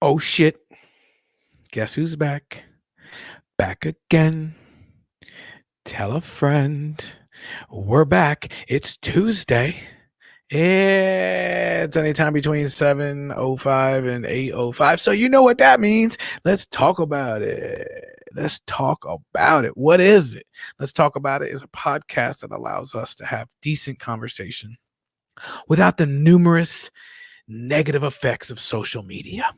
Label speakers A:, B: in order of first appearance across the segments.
A: Oh shit. Guess who's back? Back again. Tell a friend. We're back. It's Tuesday. It's anytime between 7:05 and 8:05. So you know what that means. Let's talk about it. Let's talk about it. What is it? Let's Talk About It is a podcast that allows us to have decent conversation without the numerous negative effects of social media.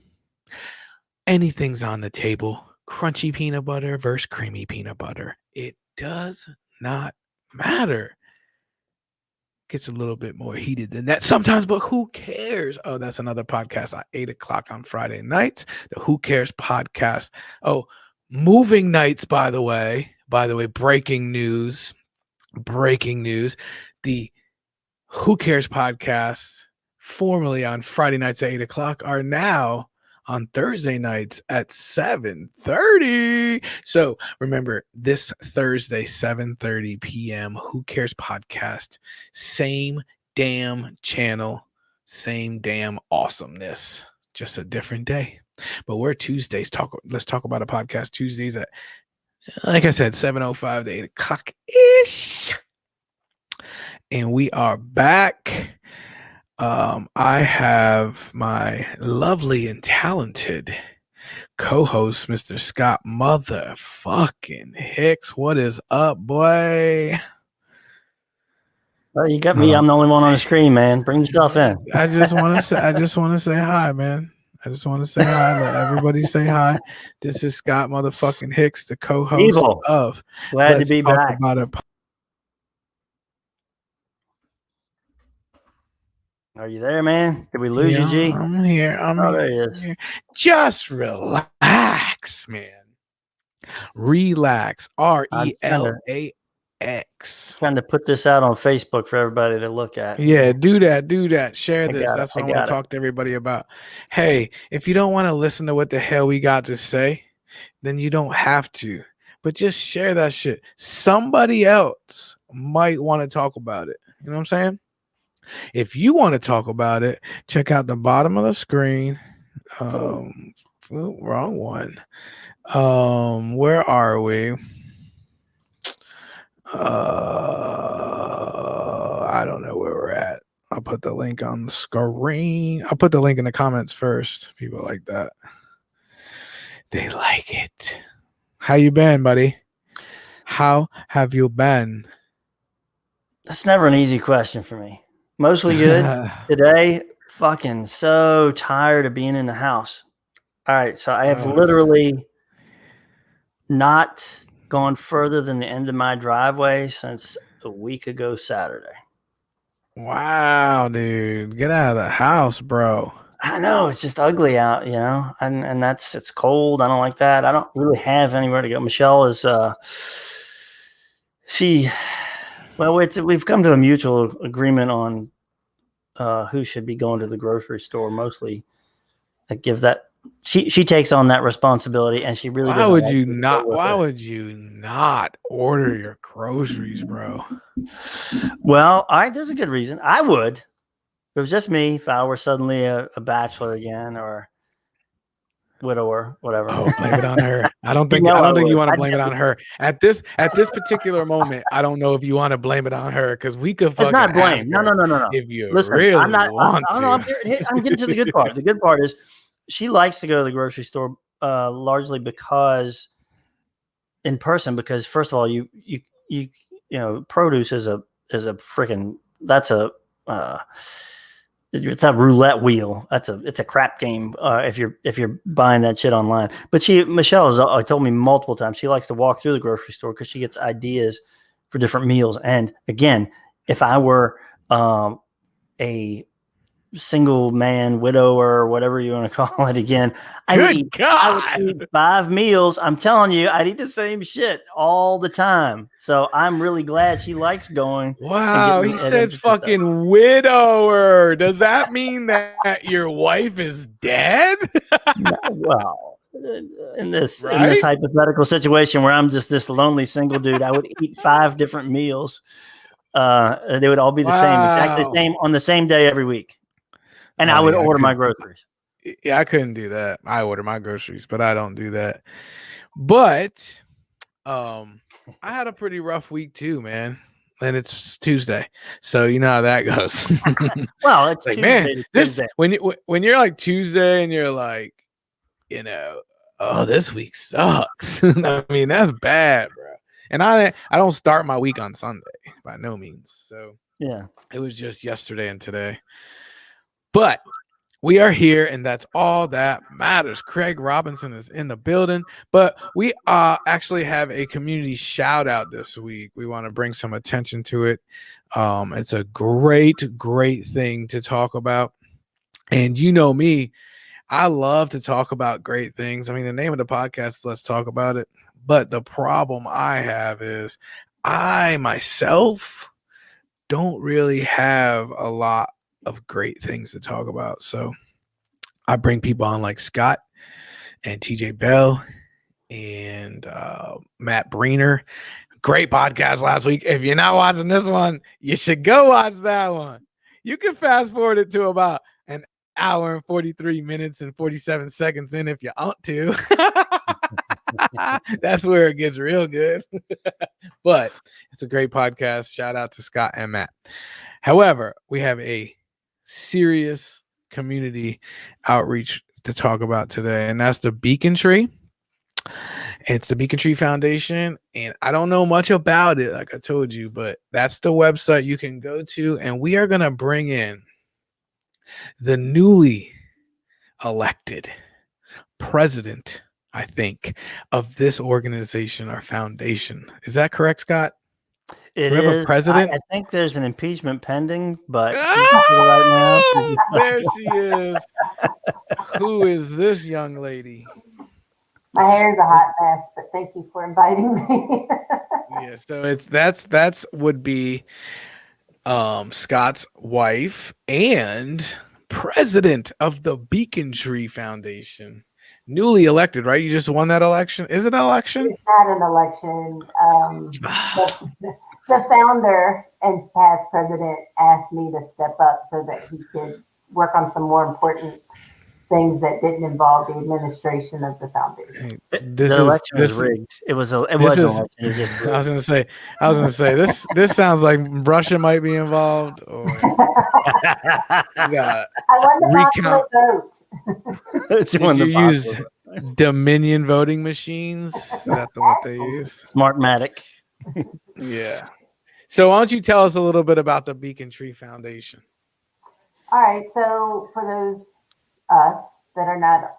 A: Anything's on the table. Crunchy peanut butter versus creamy peanut butter. It does not matter. Gets a little bit more heated than that sometimes, but who cares? Oh, that's another podcast at 8 o'clock on Friday nights. The Who Cares podcast. Oh, moving nights, by the way, breaking news. The Who Cares podcast, formerly on Friday nights at 8 o'clock, are now on Thursday nights at 7:30. So remember, this Thursday, 7:30 p.m., Who Cares podcast, same damn channel, same damn awesomeness, just a different day. But we're Tuesdays. Let's Talk About a podcast Tuesdays at, like I said, 7:05 to 8 o'clock ish. And we are back. I have my lovely and talented co-host, Mr. Scott Motherfucking Hicks. What is up, boy?
B: Well, you got me. I'm the only one on the screen, man. Bring yourself in.
A: I just want to say hi, man. I just want to say hi. Let everybody say hi. This is Scott Motherfucking Hicks, the co-host
B: Evil.
A: of
B: Glad to be back. Are you there, man? Did we lose you, G?
A: I'm here.
B: There he is.
A: Here. Just relax, man. Relax. RELAX.
B: Trying to put this out on Facebook for everybody to look at.
A: Yeah, do that. Share this. That's what I want to talk to everybody about. Hey, if you don't want to listen to what the hell we got to say, then you don't have to. But just share that shit. Somebody else might want to talk about it. You know what I'm saying? If you want to talk about it, check out the bottom of the screen. Wrong one. Where are we? I don't know where we're at. I'll put the link on the screen. I'll put the link in the comments first. People like that. They like it. How you been, buddy? How have you been?
B: That's never an easy question for me. Mostly good. Today, fucking so tired of being in the house. All right, so I have literally not gone further than the end of my driveway since a week ago Saturday.
A: Wow, dude. Get out of the house, bro.
B: I know, it's just ugly out, you know, and it's cold. I don't like that. I don't really have anywhere to go. Michelle is we've come to a mutual agreement on who should be going to the grocery store. Mostly, I give that she takes on that responsibility, and she really.
A: Why would you not order your groceries, bro?
B: Well, there's a good reason. I would. If it was just me, if I were suddenly a bachelor again or widower, whatever.
A: Oh, blame it on her. I don't think you want to blame it on her at this particular moment. I don't know if you want to blame it on her because we could.
B: It's not blame. No.
A: If you really want
B: to, I'm getting to the good part. The good part is she likes to go to the grocery store largely because in person. Because first of all, you know, produce is a freaking it's a roulette wheel. It's a crap game if you're buying that shit online. But Michelle has told me multiple times she likes to walk through the grocery store because she gets ideas for different meals. And again, if I were a single man, widower, or whatever you want to call it again, I would eat 5 meals. I'm telling you, I'd eat the same shit all the time. So I'm really glad she likes going.
A: Wow, he said fucking widower. Does that mean that your wife is dead?
B: Well, in this hypothetical situation where I'm just this lonely single dude, I would eat 5 different meals. They would all be the same, exactly the same on the same day every week. And I would order my groceries.
A: Yeah, I couldn't do that. I order my groceries, but I don't do that. But I had a pretty rough week too, man. And it's Tuesday, so you know how that goes.
B: Well, it's
A: Like, man,
B: Tuesday to
A: this
B: Tuesday.
A: when you're like Tuesday and you're like, oh, this week sucks. I mean, that's bad, bro. And I don't start my week on Sunday by no means. So
B: Yeah.
A: it was just yesterday and today. But we are here, and that's all that matters. Craig Robinson is in the building, but we actually have a community shout out this week. We want to bring some attention to it. It's a great thing to talk about. And you know me, I love to talk about great things. I mean, the name of the podcast is Let's Talk About It. But the problem I have is I myself don't really have a lot of great things to talk about. So I bring people on like Scott and TJ Bell and Matt Breener. Great podcast last week. If you're not watching this one, you should go watch that one. You can fast forward it to about an hour and 43 minutes and 47 seconds in if you want to. That's where it gets real good. But it's a great podcast. Shout out to Scott and Matt. However, we have a serious community outreach to talk about today, and that's the Beacon Tree. It's the Beacon Tree Foundation, and I don't know much about it, like I told you, but that's the website you can go to, and we are going to bring in the newly elected president, I think, of this organization or foundation. Is that correct, Scott?
B: It
A: We have a
B: is.
A: president?
B: I think there's an impeachment pending, but
A: Oh, there she is. Who is this young lady?
C: My hair is a hot mess, but thank you for inviting me.
A: Yeah, so that's would be Scott's wife and president of the Beacon Tree Foundation. Newly elected, right? You just won that election. Is it an election?
C: It's not an election. The founder and past president asked me to step up so that he could work on some more important things that didn't involve the administration of the foundation.
B: The election was rigged. It was an election. It was just
A: I was gonna say this sounds like Russia might be involved, or
C: I won the
A: recount.
C: popular vote.
A: Did you use Dominion voting machines? Is that what they use?
B: Smartmatic.
A: Yeah. So why don't you tell us a little bit about the Beacon Tree Foundation?
C: All right. So for those us that are not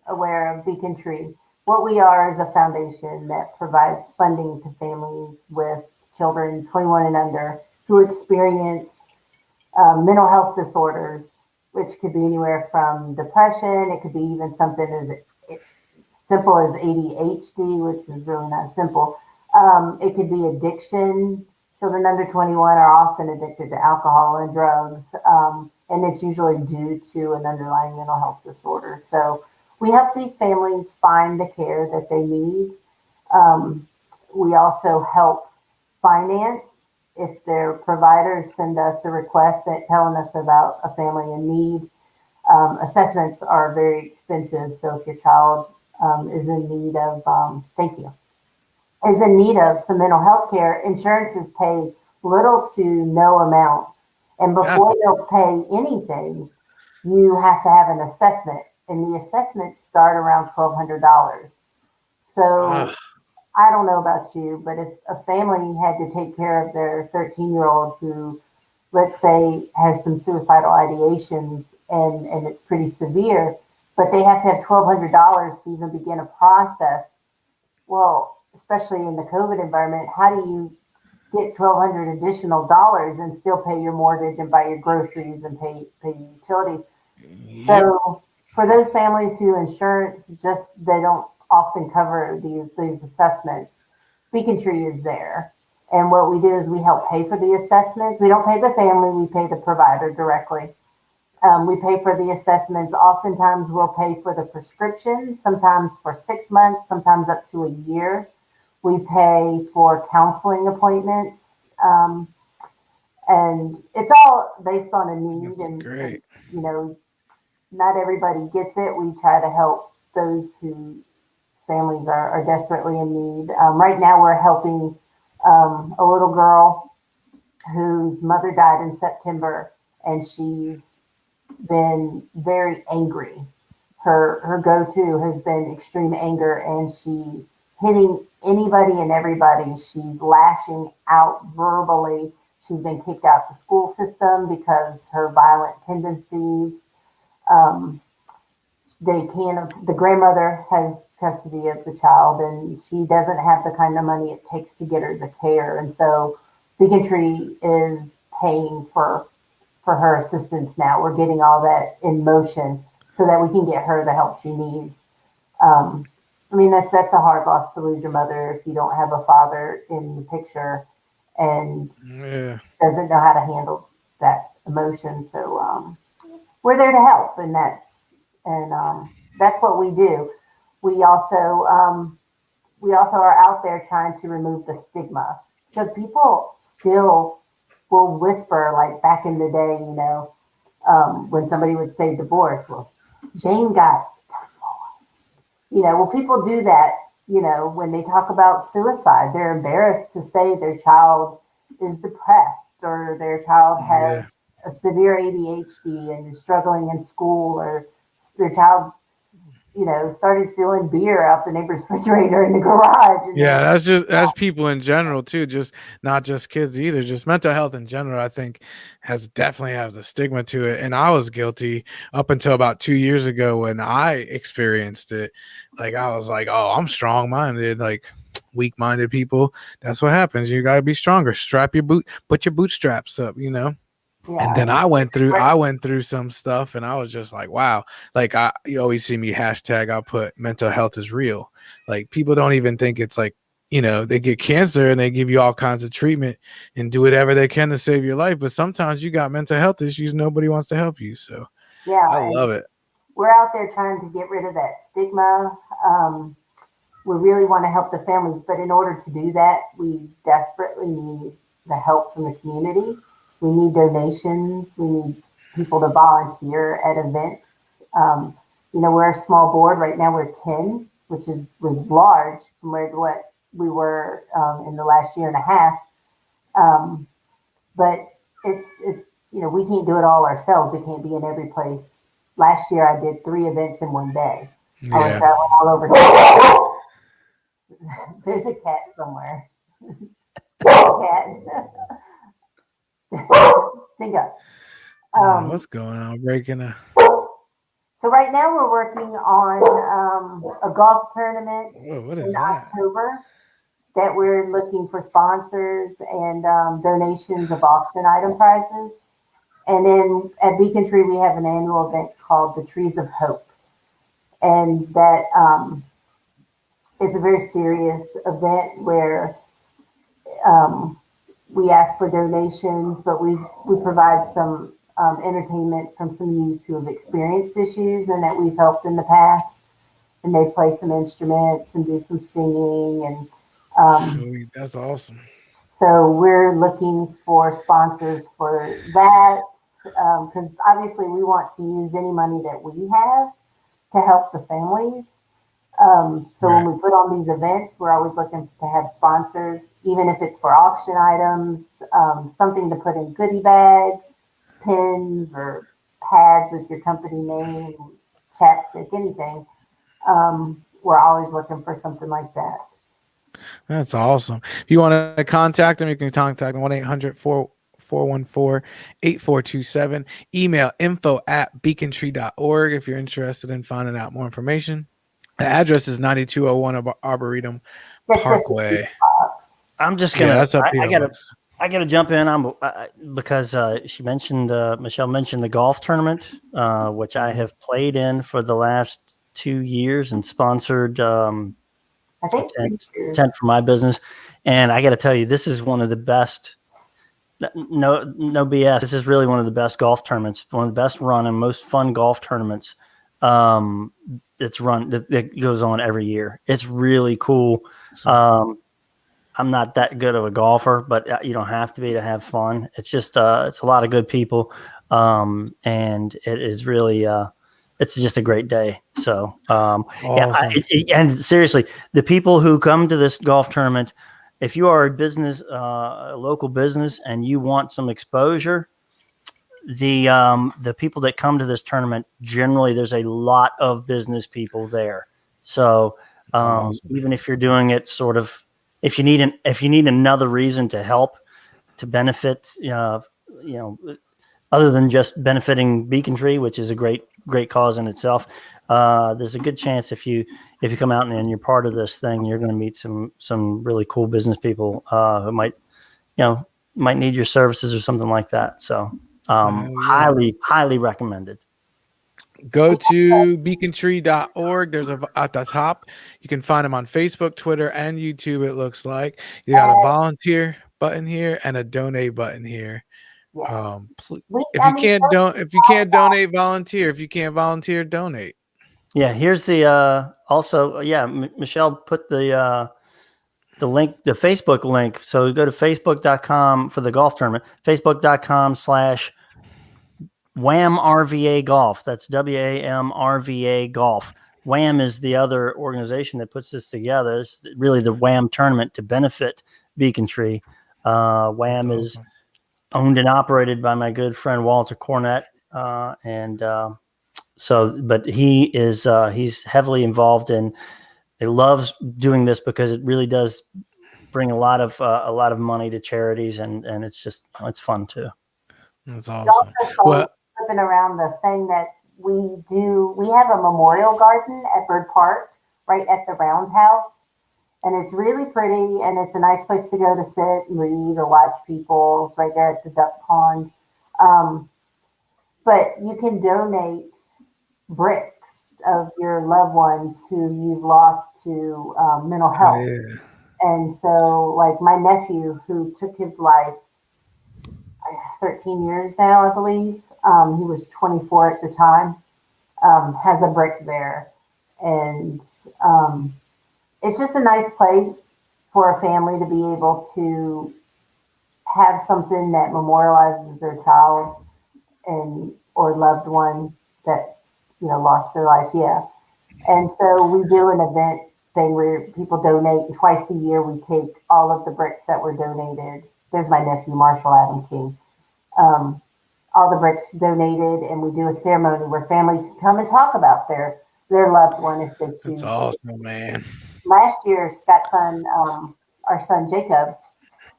C: aware of Beacon Tree, what we are is a foundation that provides funding to families with children 21 and under who experience mental health disorders, which could be anywhere from depression. It could be even something as simple as ADHD, which is really not simple. It could be addiction. Children under 21 are often addicted to alcohol and drugs, and it's usually due to an underlying mental health disorder. So we help these families find the care that they need. We also help finance. If their providers send us a request telling us about a family in need, assessments are very expensive. So if your child is in need of, is in need of some mental health care, insurances pay little to no amounts. And before they'll pay anything, you have to have an assessment. And the assessments start around $1,200. So I don't know about you, but if a family had to take care of their 13-year-old who, let's say, has some suicidal ideations and it's pretty severe, but they have to have $1,200 to even begin a process. Well, especially in the COVID environment, how do you get $1,200 additional dollars and still pay your mortgage and buy your groceries and pay your utilities? Yep. So for those families who insurance they don't often cover these assessments, Beacon Tree is there. And what we do is we help pay for the assessments. We don't pay the family, we pay the provider directly. We pay for the assessments. Oftentimes we'll pay for the prescriptions, sometimes for 6 months, sometimes up to a year. We pay for counseling appointments. And it's all based on a need.
A: That's great.
C: And, not everybody gets it. We try to help those who families are desperately in need. Right now, we're helping a little girl whose mother died in September, and she's been very angry. Her go-to has been extreme anger, and she's hitting anybody and everybody. She's lashing out verbally. She's been kicked out the school system because her violent tendencies. Um, the grandmother has custody of the child, and she doesn't have the kind of money it takes to get her the care. And so Beacon Tree is paying for her assistance now. We're getting all that in motion so that we can get her the help she needs. I mean, that's a hard loss to lose your mother if you don't have a father in the picture and
A: Yeah.
C: doesn't know how to handle that emotion. So we're there to help, and that's what we do. We also are out there trying to remove the stigma, because people still will whisper, like back in the day, when somebody would say divorce, well, Jane got divorced. Well, people do that, when they talk about suicide. They're embarrassed to say their child is depressed, or their child has a severe ADHD and is struggling in school, or their child, started stealing beer out the neighbor's refrigerator in the garage.
A: Yeah, that's people in general too, just not just kids either. Just mental health in general, I think, definitely has a stigma to it. And I was guilty up until about 2 years ago when I experienced it. Like, I was like, oh, I'm strong-minded. Like, weak-minded people, that's what happens. You gotta be stronger. Put your bootstraps up, And then I went through some stuff, and I was just like, wow. Like, you always see me hashtag, I'll put mental health is real. Like, people don't even think it's like, they get cancer and they give you all kinds of treatment and do whatever they can to save your life. But sometimes you got mental health issues, nobody wants to help you. So I love it.
C: We're out there trying to get rid of that stigma. We really want to help the families, but in order to do that, we desperately need the help from the community. We need donations. We need people to volunteer at events. We're a small board right now. We're 10, which was large compared to what we were in the last year and a half. But it's we can't do it all ourselves. We can't be in every place. Last year, I did 3 events in one day.
A: Yeah.
C: I was traveling all over. There's a cat somewhere. Cat. Sing up.
A: What's going on? Breaking up.
C: So right now we're working on a golf tournament in October that we're looking for sponsors and donations of auction item prizes. And then at Beacon Tree, we have an annual event called the Trees of Hope. And that it's a very serious event where we ask for donations, but we provide some entertainment from some youth who have experienced issues and that we've helped in the past. And they play some instruments and do some singing. And
A: Sweet. That's awesome.
C: So we're looking for sponsors for that, because obviously we want to use any money that we have to help the families. So when we put on these events, we're always looking to have sponsors, even if it's for auction items, something to put in goodie bags, pins or pads with your company name, chapstick, anything. We're always looking for something like that.
A: That's awesome. If you want to contact them, you can contact them 1-800-414-8427. Email info@beacontree.org if you're interested in finding out more information. The address is 9201 Arboretum Parkway.
B: I'm just gonna.
A: That's up
B: I gotta jump in. Because she mentioned Michelle mentioned the golf tournament, which I have played in for the last 2 years and sponsored.
C: I think
B: tent for my business, and I got to tell you, this is one of the best. No BS. This is really one of the best golf tournaments. One of the best run and most fun golf tournaments. It goes on every year. It's really cool. I'm not that good of a golfer, but you don't have to be to have fun. It's just it's a lot of good people, and it is really it's just a great day. So,
A: Awesome.
B: and seriously, the people who come to this golf tournament, if you are a business, a local business, and you want some exposure, the people that come to this tournament, generally there's a lot of business people there. So,
A: Awesome.
B: even if you're doing it sort of, if you need another reason to help, to benefit, other than just benefiting Beacon Tree, which is a great cause in itself, there's a good chance if you come out and you're part of this thing, you're going to meet some really cool business people who might need your services or something like that. So highly recommended.
A: Go to beacontree.org. There's at the top. You can find them on Facebook, Twitter, and YouTube. It looks like you got a volunteer button here and a donate button here.
C: Yeah.
A: If you can't donate, volunteer. If you can't volunteer, donate.
B: Yeah. Here's the also. Yeah, Michelle put the link, the Facebook link. So go to facebook.com for the golf tournament. Facebook.com/WAMRVA Golf. That's WAMRVA Golf. WAM is the other organization that puts this together. It's really the WAM tournament to benefit Beacon Tree. WAM is owned and operated by my good friend Walter Cornett, but he is he's heavily involved in. He loves doing this because it really does bring a lot of money to charities, and it's fun too.
A: That's awesome.
C: Well, flipping around the thing that we do, we have a memorial garden at Bird Park, right at the Roundhouse, and it's really pretty, and it's a nice place to go to sit and read or watch people. It's right there at the duck pond. But you can donate bricks of your loved ones who you've lost to mental health.
A: Yeah.
C: And so, like my nephew who took his life 13 years now, I believe. He was 24 at the time, has a brick there. And it's just a nice place for a family to be able to have something that memorializes their child or loved one that, lost their life. Yeah. And so we do an event thing where people donate, and twice a year we take all of the bricks that were donated. There's my nephew, Marshall Adam King. All the bricks donated, and we do a ceremony where families come and talk about their loved one if they choose.
A: That's awesome, man.
C: Last year, Scott's son, our son Jacob,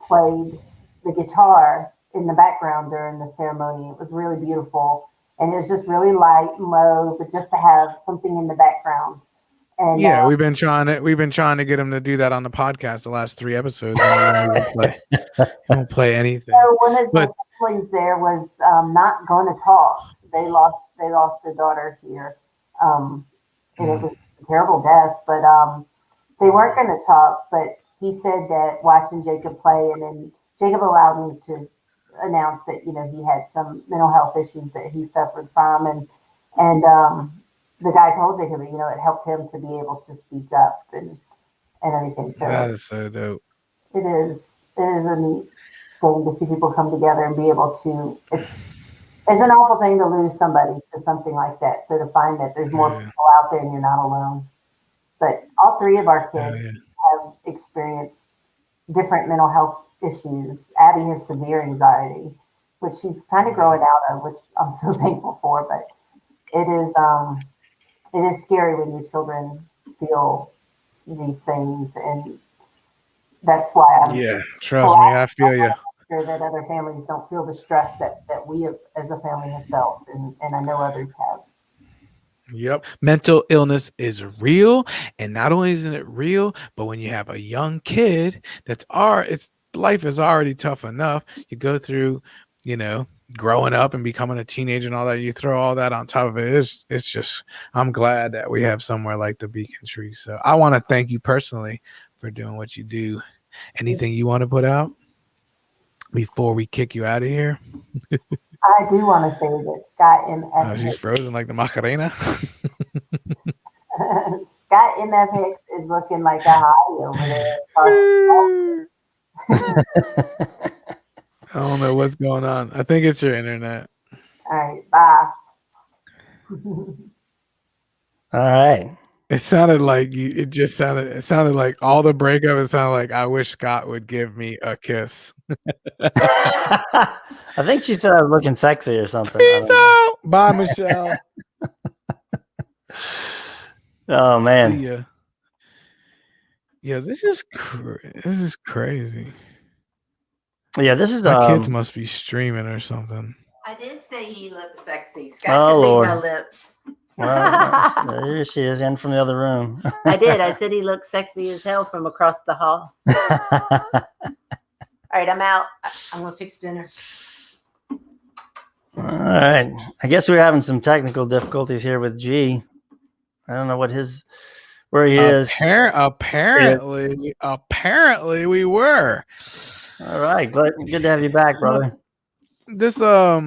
C: played the guitar in the background during the ceremony. It was really beautiful, and it was just really light and low, but just to have something in the background. And
A: yeah, we've been trying to get him to do that on the podcast the last 3 episodes. Don't play anything.
C: So one of the families there was not going to talk. They lost their daughter here, and it was a terrible death. But they weren't going to talk. But he said that watching Jacob play, and then Jacob allowed me to announce that he had some mental health issues that he suffered from, and the guy told Jacob, it helped him to be able to speak up and everything. So
A: that is so dope.
C: It is a neat thing to see people come together and be able to. It's an awful thing to lose somebody to something like that. So to find that there's more people out there and you're not alone. But all 3 of our kids have experienced different mental health issues. Abby has severe anxiety, which she's kind of growing out of, which I'm so thankful for. But it is scary when your children feel these things, and that's why
A: trust me, I feel you.
C: Sure that other families don't feel the stress that we have, as a family, have felt, and I know others have.
A: Yep. Mental illness is real, and not only isn't it real, but when you have a young kid life is already tough enough. You go through, growing up and becoming a teenager and all that, you throw all that on top of it. It's just, I'm glad that we have somewhere like the Beacon Tree. So I want to thank you personally for doing what you do. Anything you want to put out before we kick you out of here?
C: I do want to say that Scott MF.
A: She's frozen like the Macarena.
C: Scott MF Hicks is looking like a hottie over there.
A: I don't know what's going on. I think it's your internet.
C: All right, bye.
B: All right.
A: It sounded like you. It sounded like all the breakup. It sounded like I wish Scott would give me a kiss.
B: I think she said I was looking sexy or something. I
A: Peace
B: don't know.
A: out. Bye, Michelle.
B: Oh
A: See
B: man.
A: ya. Yeah, this is crazy.
B: Yeah, this is
A: My kids must be streaming or something.
C: I did say he looked sexy.
B: Oh,
C: Scott could
B: Lord.
C: read my lips.
B: Well, there she is in from the other room.
C: I did. I said he looked sexy as hell from across the hall. All right, I'm out. I'm going to fix dinner.
B: All right. I guess we're having some technical difficulties here with G. I don't know where he is.
A: Apparently we were.
B: All right. Good to have you back, brother.
A: This all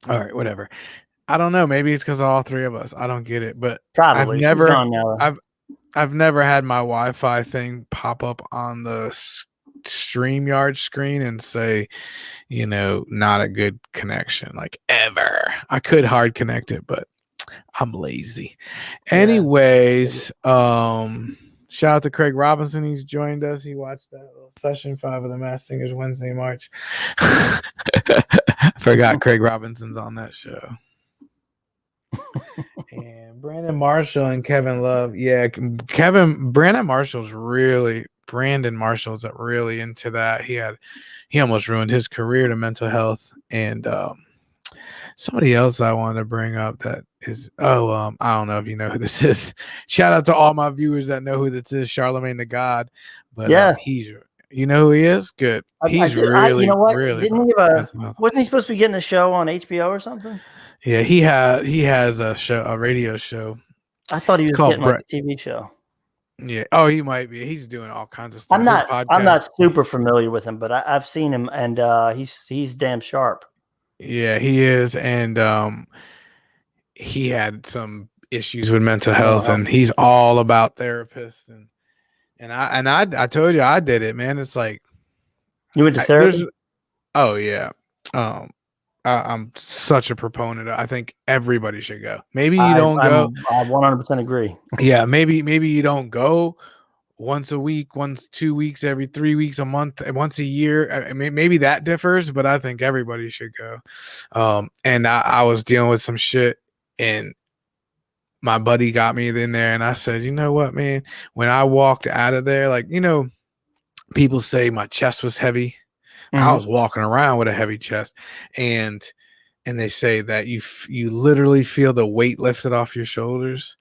A: right, whatever. I don't know. Maybe it's because of all three of us. I don't get it, but
B: Probably. She's gone now.
A: I've never had my Wi-Fi thing pop up on the StreamYard screen and say, not a good connection, like ever. I could hard connect it, but I'm lazy.
B: Yeah.
A: Anyways, shout out to Craig Robinson. He's joined us. He watched that little session 5 of the Masked Singers Wednesday March. Forgot Craig Robinson's on that show. And Brandon Marshall and Kevin Love. Yeah, Brandon Marshall's really into that. He almost ruined his career to mental health. And somebody else I want to bring up that is I don't know if you know who this is. Shout out to all my viewers that know who this is, Charlemagne the God. But
B: yeah,
A: you know who he is? Good. He's really, really.
B: Didn't he wasn't he supposed to be getting a show on HBO or something?
A: Yeah, he has a radio show.
B: I thought he was getting like a TV show.
A: Yeah. Oh, he might be. He's doing all kinds of stuff.
B: I'm not super familiar with him, but I've seen him, and he's damn sharp.
A: Yeah, he is, and he had some issues with mental health, and he's all about therapists, and I told you I did it, man. It's like
B: you went to therapy.
A: Oh yeah. I'm such a proponent. I think everybody should go. Maybe you don't go.
B: I 100% agree.
A: Yeah, maybe you don't go once a week, 2 weeks, every 3 weeks, a month, once a year. I mean, maybe that differs, but I think everybody should go. And I was dealing with some shit, and my buddy got me in there, and I said, you know what, man? When I walked out of there, like, people say my chest was heavy. Mm-hmm. I was walking around with a heavy chest, and they say that you literally feel the weight lifted off your shoulders.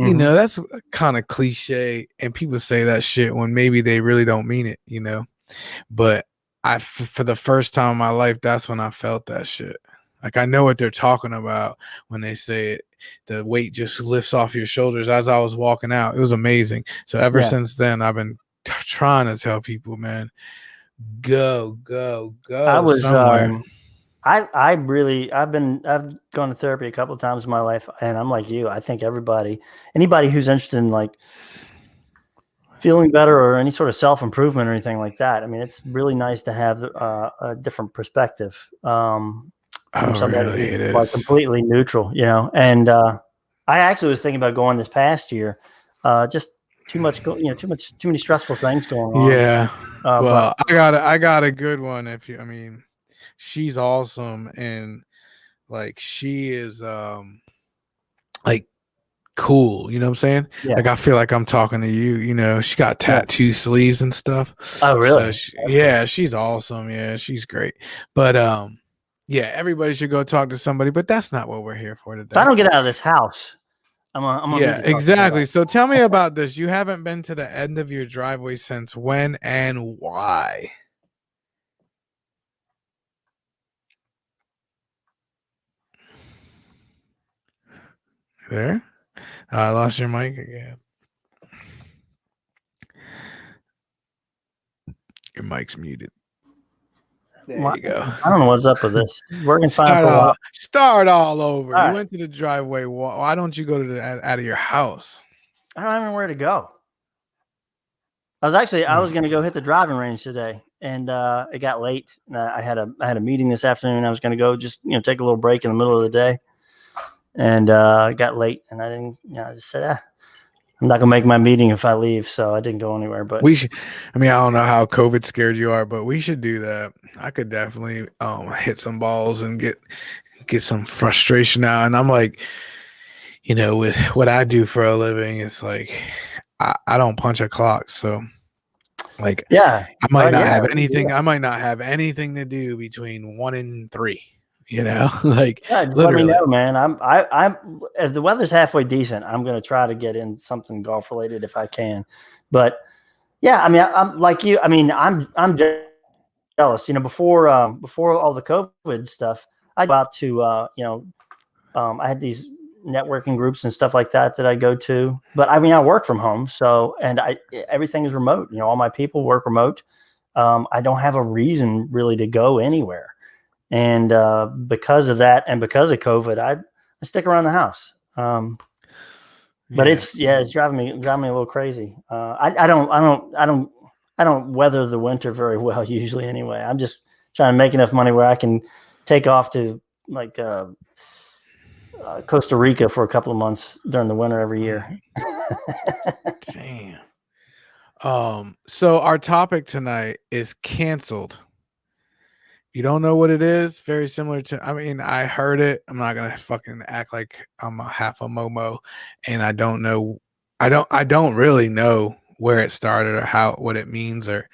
A: Mm-hmm. That's kind of cliche, and people say that shit when maybe they really don't mean it, But for the first time in my life, that's when I felt that shit. Like, I know what they're talking about when they say it. The weight just lifts off your shoulders. As I was walking out, it was amazing. So ever since then, I've been trying to tell people, man, go.
B: I was I've gone to therapy a couple of times in my life, and I'm like you. I think anybody who's interested in like feeling better or any sort of self-improvement or anything like that, I mean, it's really nice to have a different perspective from somebody who's like completely neutral, and I actually was thinking about going this past year, just too many stressful things going on.
A: Yeah. Well, I got a good one. She's awesome, and like she is like cool, you know what I'm saying? Yeah. Like I feel like I'm talking to you, she got tattoo sleeves and stuff.
B: Oh, really?
A: So she's awesome. Yeah, she's great. But everybody should go talk to somebody, but that's not what we're here for today.
B: If I don't get out of this house, I'm gonna
A: exactly. So tell me about this. You haven't been to the end of your driveway since when and why? There? I lost your mic again. Your mic's muted. There you go.
B: I don't know what's up with this. Working fine.
A: Start all over. You went to the driveway. Why don't you go to out of your house?
B: I don't know where to go. I was going to go hit the driving range today, and it got late. And I had a meeting this afternoon. I was going to go just take a little break in the middle of the day, and it got late, and I didn't. I just said, I'm not gonna make my meeting if I leave, so I didn't go anywhere. But
A: we should. I mean, I don't know how COVID scared you are, but we should do that. I could definitely hit some balls and get some frustration out. And I'm like, with what I do for a living, it's like I don't punch a clock, so like
B: yeah,
A: I might not
B: yeah,
A: have anything.
B: yeah.
A: I might not have anything to do between 1 and 3. Like
B: Yeah, just let me
A: literally.
B: know, man. I'm if the weather's halfway decent, I'm gonna try to get in something golf related if I can. But yeah, I mean, I'm like you. I mean, I'm jealous. Before all the COVID stuff, I go out to I had these networking groups and stuff like that I go to. But I mean, I work from home, so everything is remote. All my people work remote. I don't have a reason really to go anywhere. And because of that, and because of COVID, I stick around the house. But it's driving me a little crazy. I don't weather the winter very well usually. Anyway, I'm just trying to make enough money where I can take off to like Costa Rica for a couple of months during the winter every year.
A: Damn. So our topic tonight is canceled. You don't know what it is? Very similar to, I mean, I heard it. I'm not gonna fucking act like I'm a half a Momo, and I don't know. I don't really know where it started or what it means or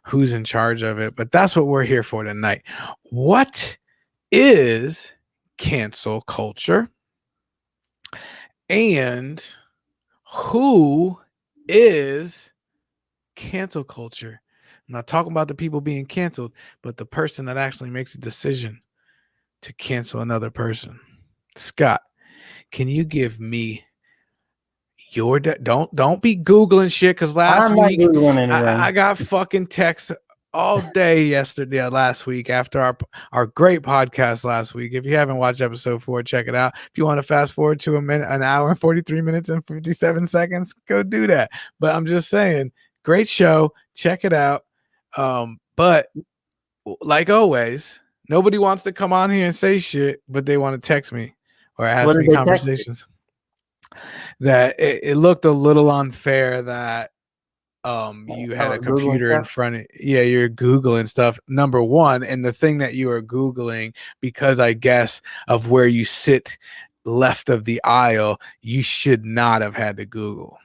A: who's in charge of it. But that's what we're here for tonight. What is cancel culture, and who is cancel culture? I'm not talking about the people being canceled, but the person that actually makes a decision to cancel another person. Scott, can you give me your don't be Googling shit, because last week I got fucking texts all day last week after our great podcast last week. If you haven't watched episode 4, check it out. If you want to fast forward to an hour and 43 minutes and 57 seconds, go do that. But I'm just saying, great show. Check it out. But like always, nobody wants to come on here and say shit, but they want to text me or ask me conversations. That it looked a little unfair that you had a computer in front of you're Googling stuff, number one, and the thing that you are Googling, because I guess of where you sit left of the aisle, you should not have had to Google.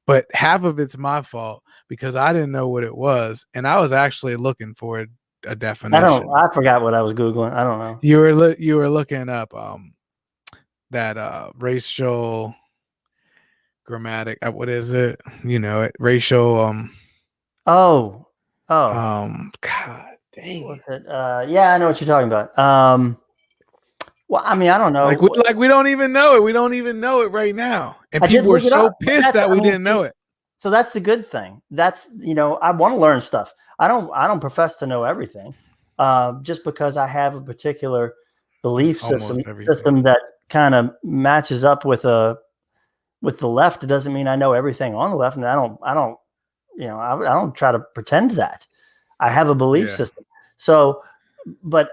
A: But half of it's my fault because I didn't know what it was, and I was actually looking for a definition.
B: I forgot what I was Googling. I don't know.
A: You were looking up that racial grammatic. What is it? Racial. God dang it.
B: Yeah, I know what you're talking about. Well, I mean, I don't know.
A: Like we don't even know it. We don't even know it right now, and people were so pissed that we didn't know it.
B: So that's the good thing. That's I want to learn stuff. I don't profess to know everything. Just because I have a particular belief system that kind of matches up with the left, it doesn't mean I know everything on the left, and I don't try to pretend that. I have a belief system. So, but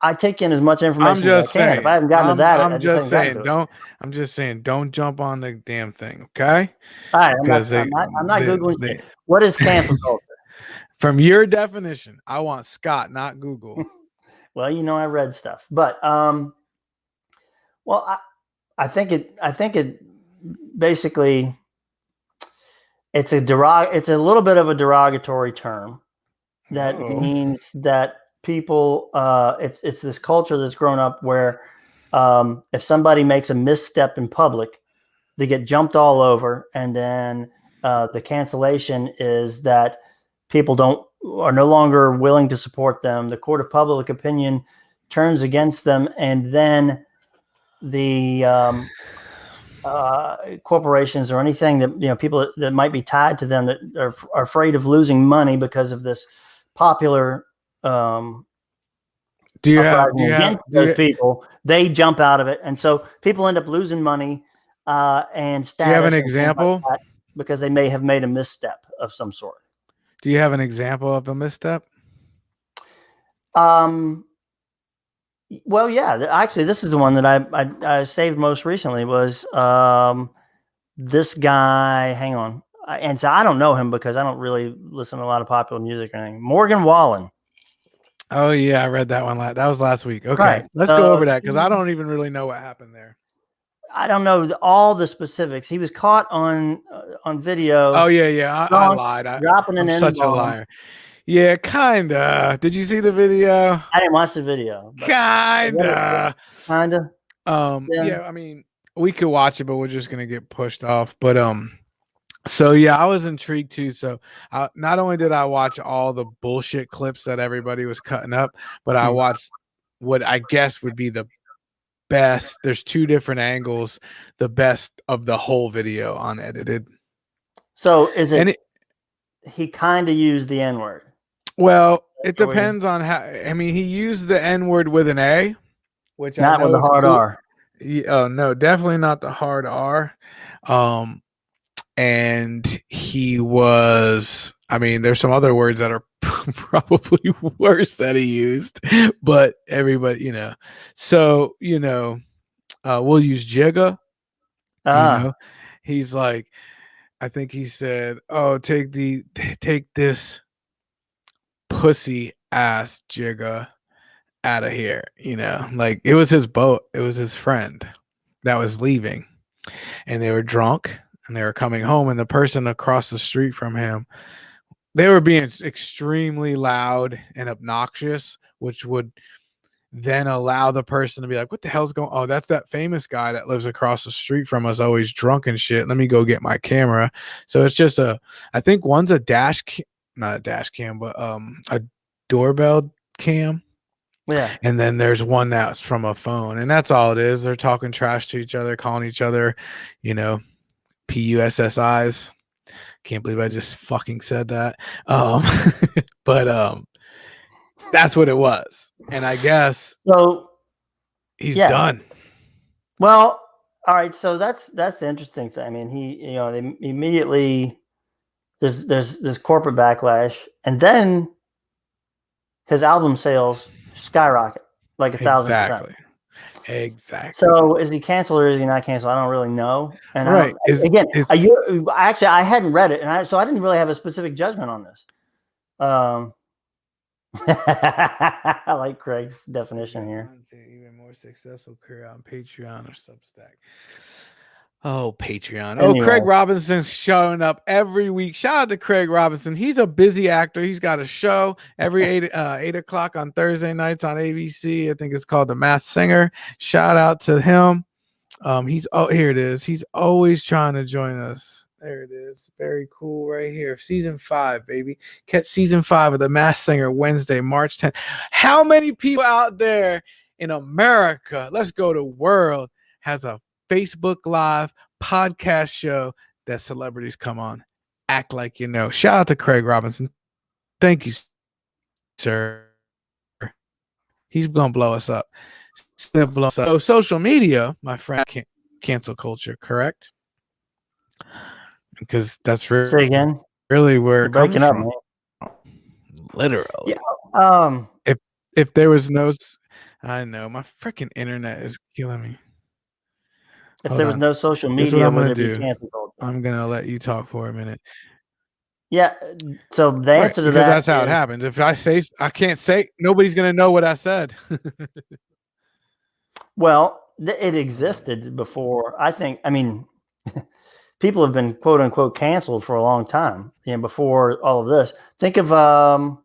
B: I take in as much information as I can. If I haven't gotten to that,
A: I'm just saying, don't jump on the damn thing, okay?
B: All right, I'm not Googling shit. What is cancel culture?
A: From your definition, I want Scott, not Google.
B: Well, I read stuff, but well, I think it basically it's a little bit of a derogatory term that means that people it's this culture that's grown up where if somebody makes a misstep in public, they get jumped all over, and then the cancellation is that people are no longer willing to support them. The court of public opinion turns against them, and then the corporations or anything that people that might be tied to them that are afraid of losing money because of this popular people, they jump out of it, and so people end up losing money and status.
A: Do you have an example?
B: Like because they may have made a misstep of some sort.
A: Do you have an example of a misstep?
B: Well, yeah. Actually, this is the one that I saved most recently. Was this guy? Hang on, and so I don't know him because I don't really listen to a lot of popular music or anything. Morgan Wallen.
A: Oh yeah, I read that one. That was last week. Okay,
B: Right.
A: let's go over that because I don't even really know what happened there.
B: I don't know all the specifics. He was caught on video.
A: Oh yeah. I lied.
B: Dropping an
A: I'm such a
B: N-bomb.
A: liar. Yeah, kinda. Did you see the video?
B: I didn't watch the video.
A: Kinda.
B: Kinda.
A: Yeah. I mean, we could watch it, but we're just gonna get pushed off. But so yeah, I was intrigued too. So not only did I watch all the bullshit clips that everybody was cutting up, but I watched what I guess would be the best. There's two different angles, the best of the whole video unedited.
B: So is it? He kind of used the N-word.
A: Well, it depends on how. I mean, he used the N-word with an A, which
B: not with the hard R.
A: Oh no, definitely not the hard R. And he was. I mean, there's some other words that are probably worse that he used, but everybody, So we'll use Jigga. He's like, I think he said, "Oh, take this pussy ass Jigga out of here." Like it was his boat. It was his friend that was leaving, and they were drunk and they were coming home, and the person across the street from him, they were being extremely loud and obnoxious, which would then allow the person to be like, what the hell's going on? Oh, that's that famous guy that lives across the street from us, always drunk and shit. Let me go get my camera. So it's just I think one's a not a dash cam, but a doorbell cam.
B: Yeah.
A: And then there's one that's from a phone, and that's all it is. They're talking trash to each other, calling each other, PUSSIs. Can't believe I just fucking said that. But that's what it was. And I guess he's done.
B: Well, all right. So that's the interesting thing. I mean, they immediately there's this corporate backlash, and then his album sales skyrocket like 1,000%.
A: Exactly.
B: So is he canceled or is he not canceled? I don't really know. And
A: right.
B: Actually, I hadn't read it, and so I didn't really have a specific judgment on this. I like Craig's definition here.
A: Even more successful career on Patreon or Substack. Oh, Patreon.
B: Anyway.
A: Oh, Craig Robinson's showing up every week. Shout out to Craig Robinson. He's a busy actor. He's got a show every 8 o'clock on Thursday nights on ABC. I think it's called The Masked Singer. Shout out to him. Here it is. He's always trying to join us. There it is. Very cool right here. Season 5, baby. Catch season 5 of The Masked Singer Wednesday, March 10th. How many people out there in America, let's go to world, has a Facebook Live podcast show that celebrities come on? Act like you know. Shout out to Craig Robinson. Thank you, sir. He's going to blow us up. So social media, my friend, cancel culture, correct? Because that's really,
B: say again,
A: really where
B: you're breaking up,
A: from.
B: Man.
A: Literally.
B: Yeah.
A: If there was no, I know my freaking internet is killing me.
B: If there was no social media, would there be cancel culture?
A: I'm gonna let you talk for a minute.
B: Yeah. So the answer to that,
A: that's how it happens. If I can't say, nobody's gonna know what I said.
B: Well, it existed before. I mean, people have been quote unquote canceled for a long time. Before all of this, think of all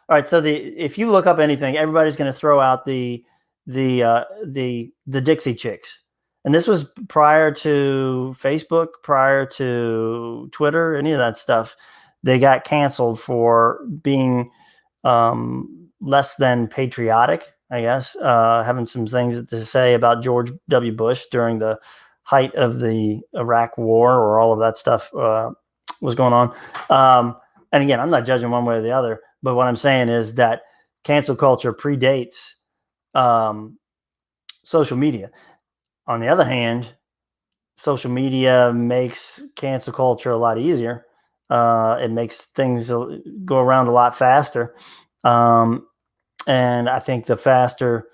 B: right. So if you look up anything, everybody's going to throw out the Dixie Chicks, and this was prior to Facebook, prior to Twitter, any of that stuff. They got canceled for being less than patriotic, I guess, having some things to say about George W. Bush during the height of the Iraq War, or all of that stuff was going on. And again, I'm not judging one way or the other, but what I'm saying is that cancel culture predates social media. On the other hand, social media makes cancel culture a lot easier. It makes things go around a lot faster. And I think the faster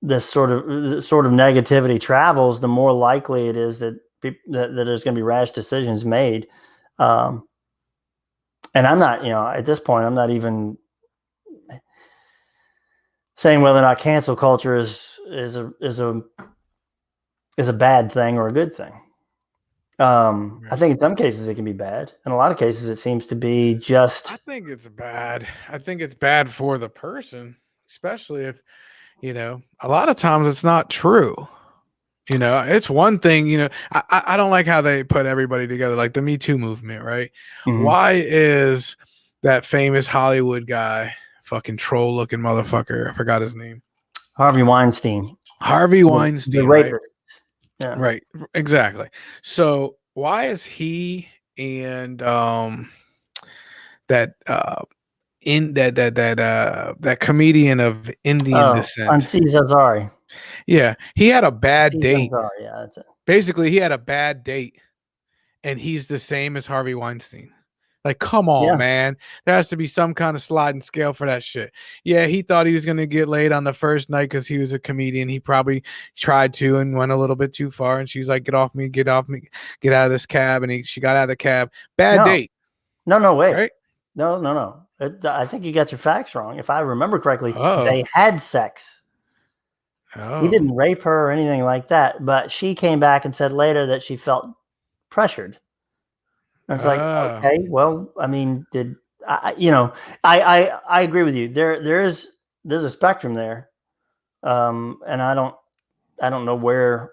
B: this sort of negativity travels, the more likely it is that that there's going to be rash decisions made. And I'm not, at this point, I'm not even saying whether or not cancel culture is a bad thing or a good thing. I think in some cases it can be bad. In a lot of cases, it seems to be just.
A: I think it's bad. I think it's bad for the person, especially if, a lot of times it's not true. It's one thing, I don't like how they put everybody together, like the Me Too movement, right?
B: Mhm.
A: Why is that famous Hollywood guy, fucking troll looking motherfucker, I forgot his name.
B: Harvey Weinstein.
A: Harvey Weinstein,
B: the
A: right?
B: rapist. Yeah.
A: Right, exactly. So why is he and that comedian of Indian descent?
B: Aziz Ansari.
A: Yeah, he had a bad
B: Aziz
A: date.
B: Ansari, yeah, that's it.
A: Basically, he had a bad date, and he's the same as Harvey Weinstein. Like, come on, man. There has to be some kind of sliding scale for that shit. Yeah, he thought he was going to get laid on the first night because he was a comedian. He probably tried to and went a little bit too far. And she's like, get off me, get out of this cab. And she got out of the cab. Bad date.
B: No, wait.
A: Right?
B: No. I think you got your facts wrong. If I remember correctly,
A: Oh.
B: They had sex.
A: Oh.
B: He didn't rape her or anything like that. But she came back and said later that she felt pressured. And it's like, okay, well, I mean, I agree with you. There's a spectrum there, and I don't know where.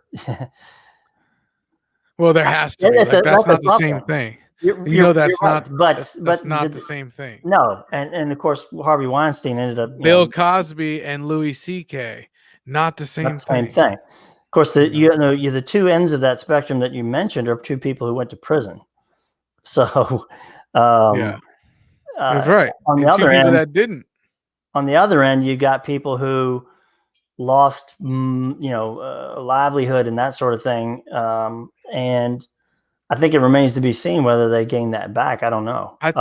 A: Well, there has to be. That's not the same thing. That's not.
B: But
A: that's not the same thing.
B: No, and of course Harvey Weinstein ended up.
A: Bill Cosby and Louis C.K. Not the same thing.
B: Of course, the two ends of that spectrum that you mentioned are two people who went to prison. So,
A: yeah, that's right.
B: On the other end,
A: that didn't.
B: On the other end, you got people who lost, livelihood and that sort of thing. And I think it remains to be seen whether they gain that back. I don't know.
A: I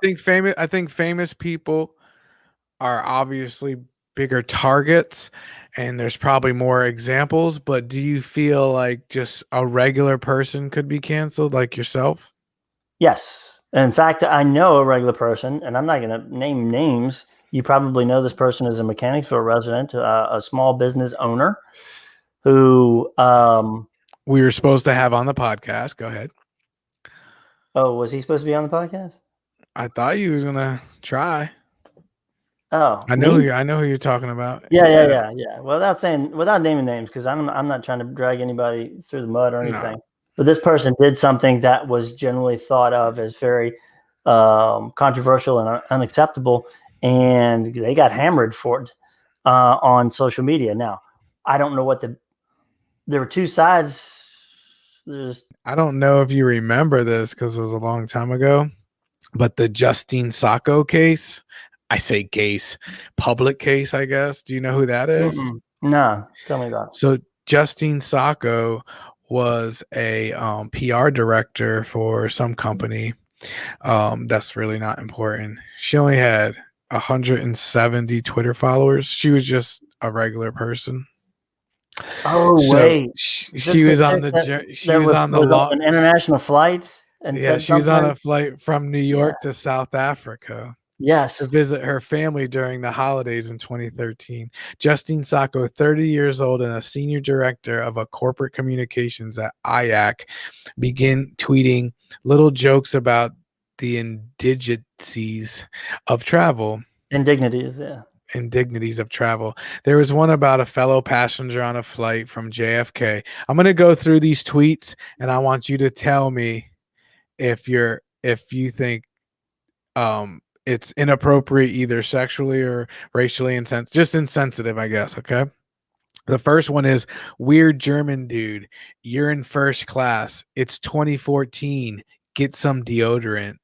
A: think famous people are obviously bigger targets, and there's probably more examples. But do you feel like just a regular person could be canceled, like yourself?
B: Yes. In fact, I know a regular person, and I'm not going to name names. You probably know this person is a Mechanicsville resident, a small business owner who
A: we were supposed to have on the podcast. Go ahead.
B: Oh, was he supposed to be on the podcast?
A: I thought he was going to try.
B: Oh,
A: I know who you're talking about.
B: Yeah. Well, without naming names, because I'm not trying to drag anybody through the mud or anything. No. But this person did something that was generally thought of as very controversial and unacceptable, and they got hammered for it on social media. Now, I don't know there were two sides.
A: I don't know if you remember this because it was a long time ago, but the Justine Sacco case, I say case, public case, I guess. Do you know who that is?
B: No, tell me about it.
A: So Justine Sacco was a PR director for some company. That's really not important. She only had 170 Twitter followers. She was just a regular person.
B: Oh, so wait!
A: She was on
B: an international flight,
A: and she was on a flight from New York to South Africa.
B: Yes,
A: to visit her family during the holidays in 2013. Justine Sacco, 30 years old and a senior director of a corporate communications at IAC, began tweeting little jokes about the indignities of travel.
B: Indignities, yeah.
A: Indignities of travel. There was one about a fellow passenger on a flight from JFK. I'm going to go through these tweets, and I want you to tell me if you think it's inappropriate either sexually or racially insensitive, I guess. Okay. The first one is weird German dude. You're in first class. It's 2014. Get some deodorant.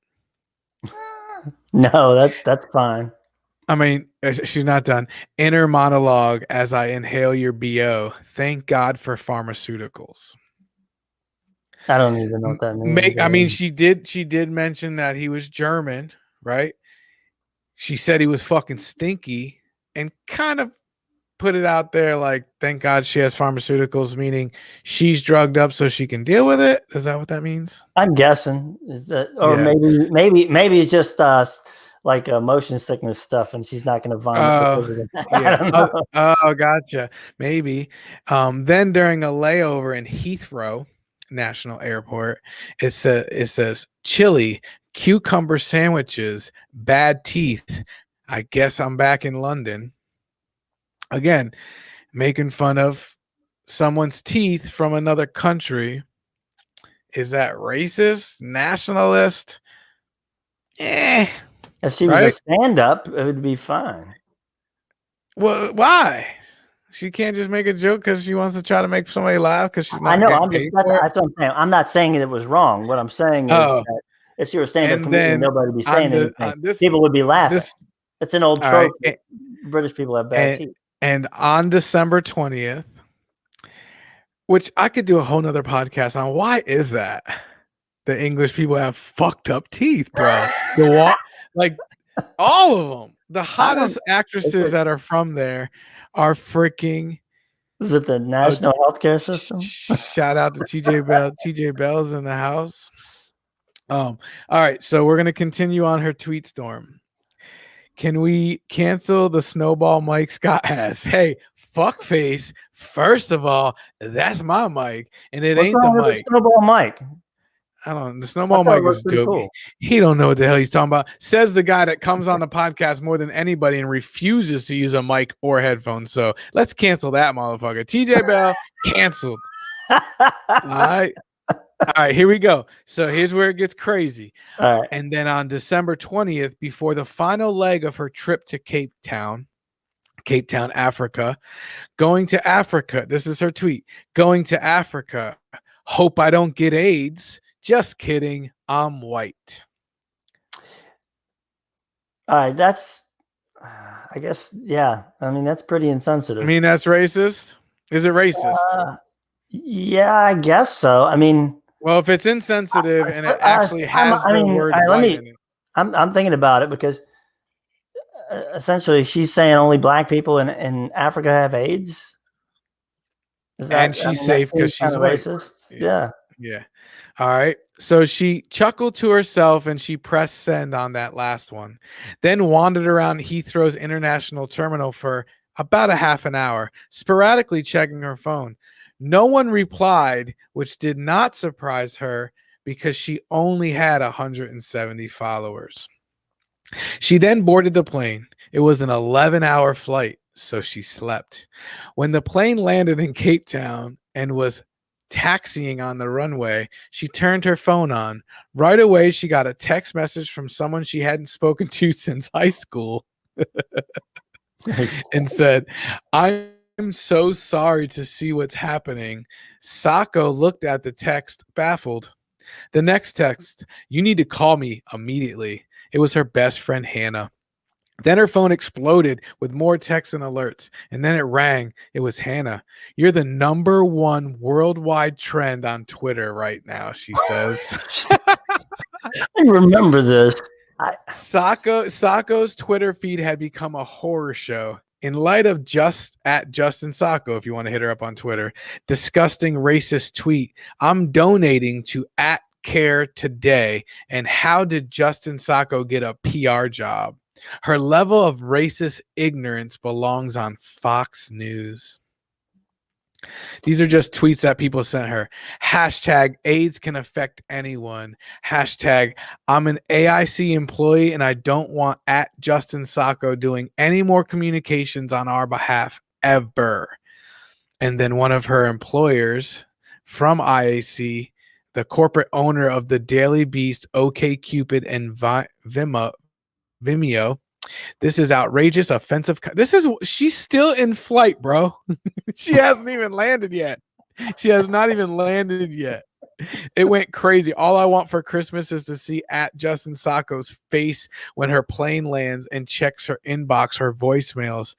B: No, that's fine.
A: I mean, she's not done. Inner monologue as I inhale your BO. Thank God for pharmaceuticals.
B: I don't even know what that means.
A: She did mention that he was German, right? She said he was fucking stinky and kind of put it out there like, thank God she has pharmaceuticals, meaning she's drugged up so she can deal with it? Is that what that means?
B: I'm guessing is that, or
A: Yeah.
B: maybe it's just like motion sickness stuff, and she's not going to vomit because of it. I
A: Yeah.
B: don't know.
A: Oh, gotcha. Maybe. Then during a layover in Heathrow National Airport, it says chili, cucumber sandwiches, bad teeth. I guess I'm back in London. Again, making fun of someone's teeth from another country. Is that racist? Nationalist?
B: If she was a
A: Right?
B: stand-up, it would be fine.
A: Well, why? She can't just make a joke because she wants to try to make somebody laugh because she's
B: I
A: not
B: know.
A: getting paid for it.
B: That's what I'm saying. I'm not saying it was wrong. What I'm saying is
A: Oh,
B: that if she were a stand-up
A: and
B: comedian,
A: then
B: nobody would be
A: on
B: saying
A: the
B: anything. People would be laughing. It's an old
A: all right,
B: trope. British people have bad teeth.
A: and on December 20th, which I could do a whole nother podcast on. Why is that? The English people have fucked up teeth, bro. Like all of them. The hottest actresses that are from there are freaking.
B: Is it the national healthcare system?
A: Shout out to TJ Bell. TJ Bell's in the house. All right, so we're gonna continue on her tweet storm. Can we cancel the snowball Mike Scott has? Hey, fuckface. First of all, that's my mic, and it ain't the mic.
B: Snowball Mike.
A: I don't know. The snowball mic is dope. Cool. He don't know what the hell he's talking about. Says the guy that comes on the podcast more than anybody and refuses to use a mic or headphones. So let's cancel that motherfucker. TJ Bell canceled. All right. All right, here we go. So here's where it gets crazy.
B: All right.
A: And then on December 20th, before the final leg of her trip to Cape Town, Africa, going to Africa. This is her tweet. Going to Africa. Hope I don't get AIDS. Just kidding. I'm white.
B: All right. That's, I guess, yeah. I mean, that's pretty insensitive.
A: I mean, that's racist. Is it racist?
B: Yeah, I guess so. I mean,
A: well, if it's insensitive and it actually has the word white in it.
B: I'm thinking about it because essentially she's saying only black people in Africa have AIDS.
A: And she's safe because she's white.
B: Racist. Yeah.
A: Yeah. All right. So she chuckled to herself and she pressed send on that last one. Then wandered around Heathrow's international terminal for about a half an hour, sporadically checking her phone. No one replied, which did not surprise her because she only had 170 followers. She then boarded the plane. It was an 11-hour flight, so she slept. When the plane landed in Cape Town and was taxiing on the runway, she turned her phone on. Right away, she got a text message from someone she hadn't spoken to since high school and said, I'm so sorry to see what's happening. Sako looked at the text, baffled. The next text, you need to call me immediately. It was her best friend, Hannah. Then her phone exploded with more texts and alerts, and then it rang. It was Hannah. You're the #1 worldwide trend on Twitter right now, she says.
B: I remember this.
A: Sako's Twitter feed had become a horror show. In light of at Justin Sako, if you want to hit her up on Twitter, disgusting racist tweet, I'm donating to @Care Today. And how did Justin Sako get a PR job? Her level of racist ignorance belongs on Fox News. These are just tweets that people sent her. Hashtag AIDS can affect anyone. Hashtag I'm an AIC employee and I don't want @Justin Sako doing any more communications on our behalf ever. And then one of her employers from IAC, the corporate owner of the Daily Beast, OkCupid, and Vimeo. This is outrageous, offensive. She's still in flight, bro. She hasn't even landed yet. She has not even landed yet. It went crazy. All I want for Christmas is to see @Justin Sako's face when her plane lands and checks her inbox, her voicemails.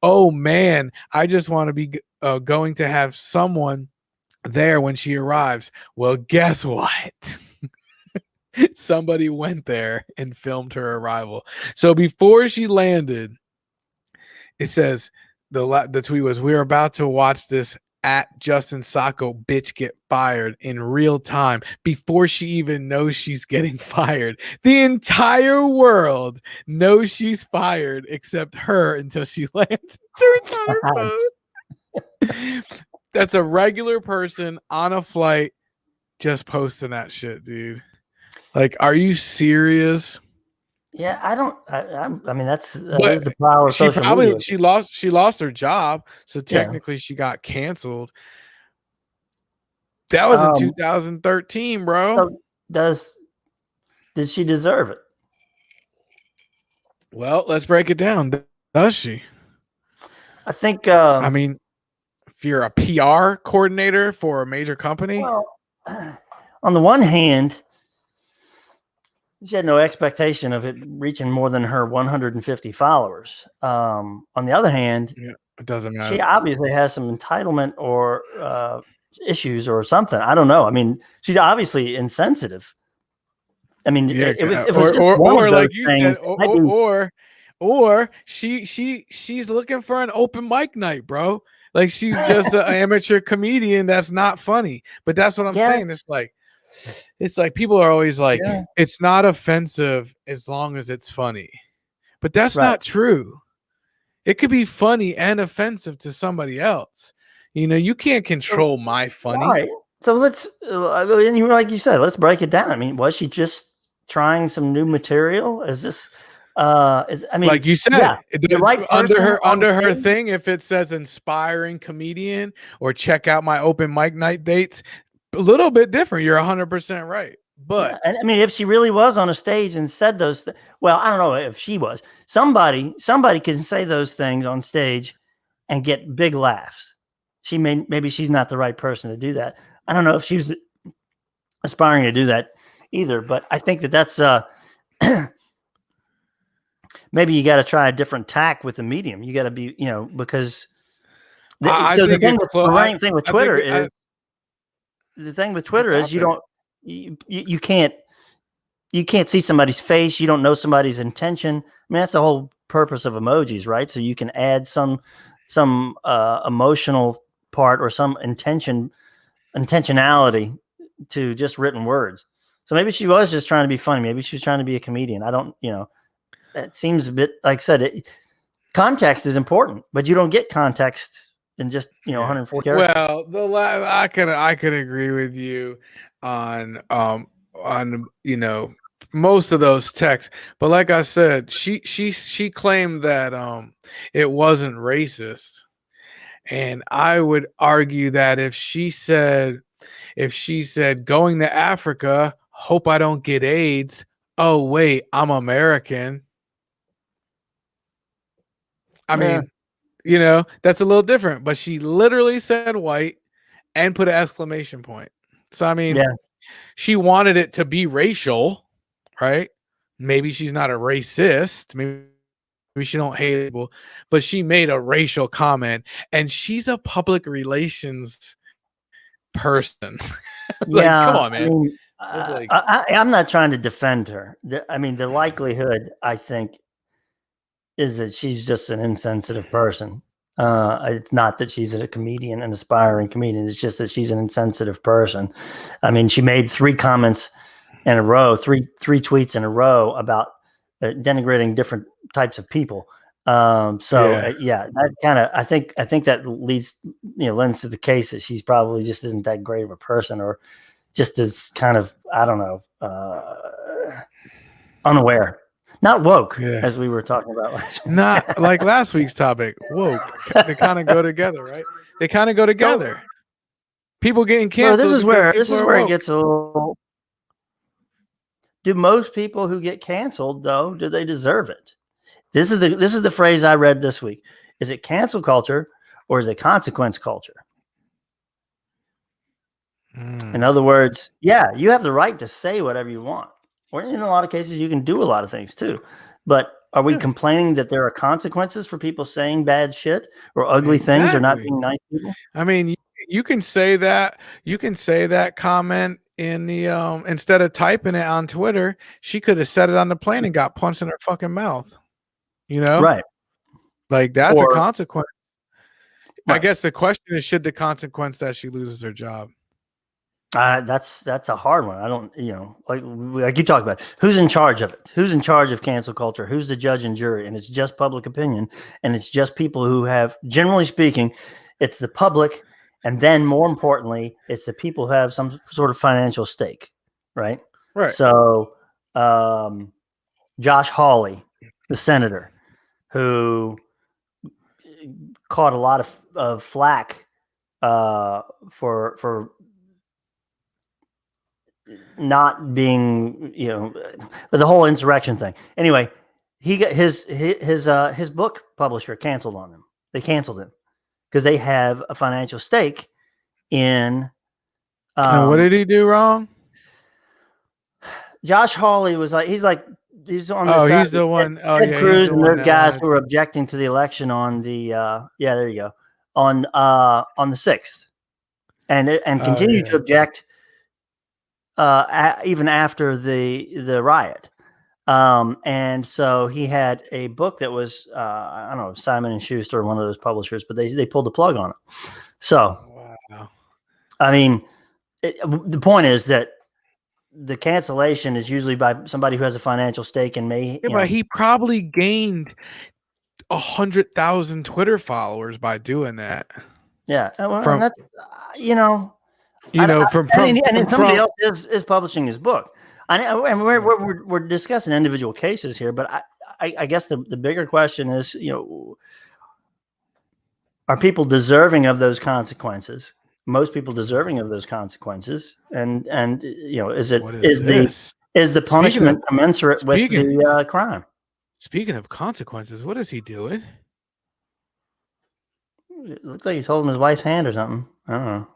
A: Oh man, I just want to be going to have someone there when she arrives. Well, guess what? Somebody went there and filmed her arrival. So before she landed, it says the tweet was, "We're about to watch this at Justin Sacco bitch get fired in real time before she even knows she's getting fired. The entire world knows she's fired except her until she lands and turns on her phone." That's a regular person on a flight just posting that shit, dude. Like, are you serious?
B: Yeah, I mean, that is
A: But
B: the power of social media.
A: she lost her job, so technically she got canceled. That was in 2013, bro.
B: So did she deserve it?
A: Well, let's break it down. Does she?
B: I think.
A: I mean, if you're a PR coordinator for a major company,
B: well, on the one hand, she had no expectation of it reaching more than her 150 followers. On the other hand,
A: it doesn't matter.
B: She obviously has some entitlement or issues or something. I don't know. I mean, she's obviously insensitive. I mean,
A: or like you said, or she's looking for an open mic night, bro. Like she's just an amateur comedian that's not funny. But that's what I'm saying. It's like people are always like, it's not offensive as long as it's funny. But that's not true. It could be funny and offensive to somebody else. You know, you can't control my funny.
B: Right. So let's, like you said, let's break it down. I mean, was she just trying some new material? Is this, like
A: you said, the right under her thing, if it says inspiring comedian or check out my open mic night dates, a little bit different. You're 100% right. But
B: and I mean, if she really was on a stage and said those, well, I don't know if she was. Somebody can say those things on stage and get big laughs. Maybe she's not the right person to do that. I don't know if she's aspiring to do that either. But I think that's maybe you got to try a different tack with the medium. You got to be, because the thing with Twitter is. The thing with Twitter is you can't see somebody's face. You don't know somebody's intention. I mean, that's the whole purpose of emojis, right? So you can add some emotional part or some intentionality to just written words. So maybe she was just trying to be funny. Maybe she was trying to be a comedian. I don't, it seems a bit, like I said, context is important, but you don't get context in just 104 characters.
A: Well, I can agree with you on most of those texts, but like I said, she claimed that it wasn't racist, and I would argue that if she said going to Africa, hope I don't get AIDS. Oh wait, I'm American. I mean. That's a little different, but she literally said white and put an exclamation point. So, I mean, she wanted it to be racial, right? Maybe she's not a racist. Maybe she don't hate people, but she made a racial comment, and she's a public relations person. Come on, man.
B: I mean, I'm not trying to defend her. I mean, the likelihood, I think, is that she's just an insensitive person. It's not that she's a comedian, an aspiring comedian. It's just that she's an insensitive person. I mean, she made 3 comments in a row, three tweets in a row about denigrating different types of people. That kind of, I think that lends to the case that she's probably just isn't that great of a person, or just as kind of, I don't know, unaware. Not woke, as we were talking about last week.
A: Not like last week's topic, woke. They kind of go together, right? They kind of go together. People getting canceled.
B: This is where it gets a little. Do most people who get canceled, though, do they deserve it? This is the phrase I read this week. Is it cancel culture or is it consequence culture? In other words, you have the right to say whatever you want. Or in a lot of cases, you can do a lot of things too. But are we complaining that there are consequences for people saying bad shit or ugly things or not being nice people?
A: I mean, you can say that. You can say that comment in the instead of typing it on Twitter, she could have said it on the plane and got punched in her fucking mouth.
B: Right?
A: Like that's a consequence. I guess the question is, should the consequence that she loses her job?
B: That's a hard one. I don't, like you talk about, who's in charge of it? Who's in charge of cancel culture? Who's the judge and jury? And it's just public opinion, and it's just people who have, generally speaking, it's the public, and then more importantly, it's the people who have some sort of financial stake, right?
A: Right.
B: So, Josh Hawley, the senator, who caught a lot of flack for not being, the whole insurrection thing. Anyway, he got his book publisher canceled on him. They canceled him because they have a financial stake in.
A: And what did he do wrong?
B: Josh Hawley was like, he's on.
A: He's the one.
B: Ted Cruz and those guys who were objecting to the election on the. There you go. On the 6th, and continue to object. Even after the riot, and so he had a book that was I don't know, Simon and Schuster, one of those publishers, but they pulled the plug on it. So,
A: wow.
B: I mean, the point is that the cancellation is usually by somebody who has a financial stake and may.
A: Yeah, but he probably gained 100,000 Twitter followers by doing that.
B: Yeah, well,
A: from
B: that's
A: and
B: somebody else is publishing his book. And we're discussing individual cases here, but I guess the bigger question is, are people deserving of those consequences? Most people deserving of those consequences, and is the punishment commensurate with the crime?
A: Speaking of consequences, what is he doing?
B: It looks like he's holding his wife's hand or something. I don't know.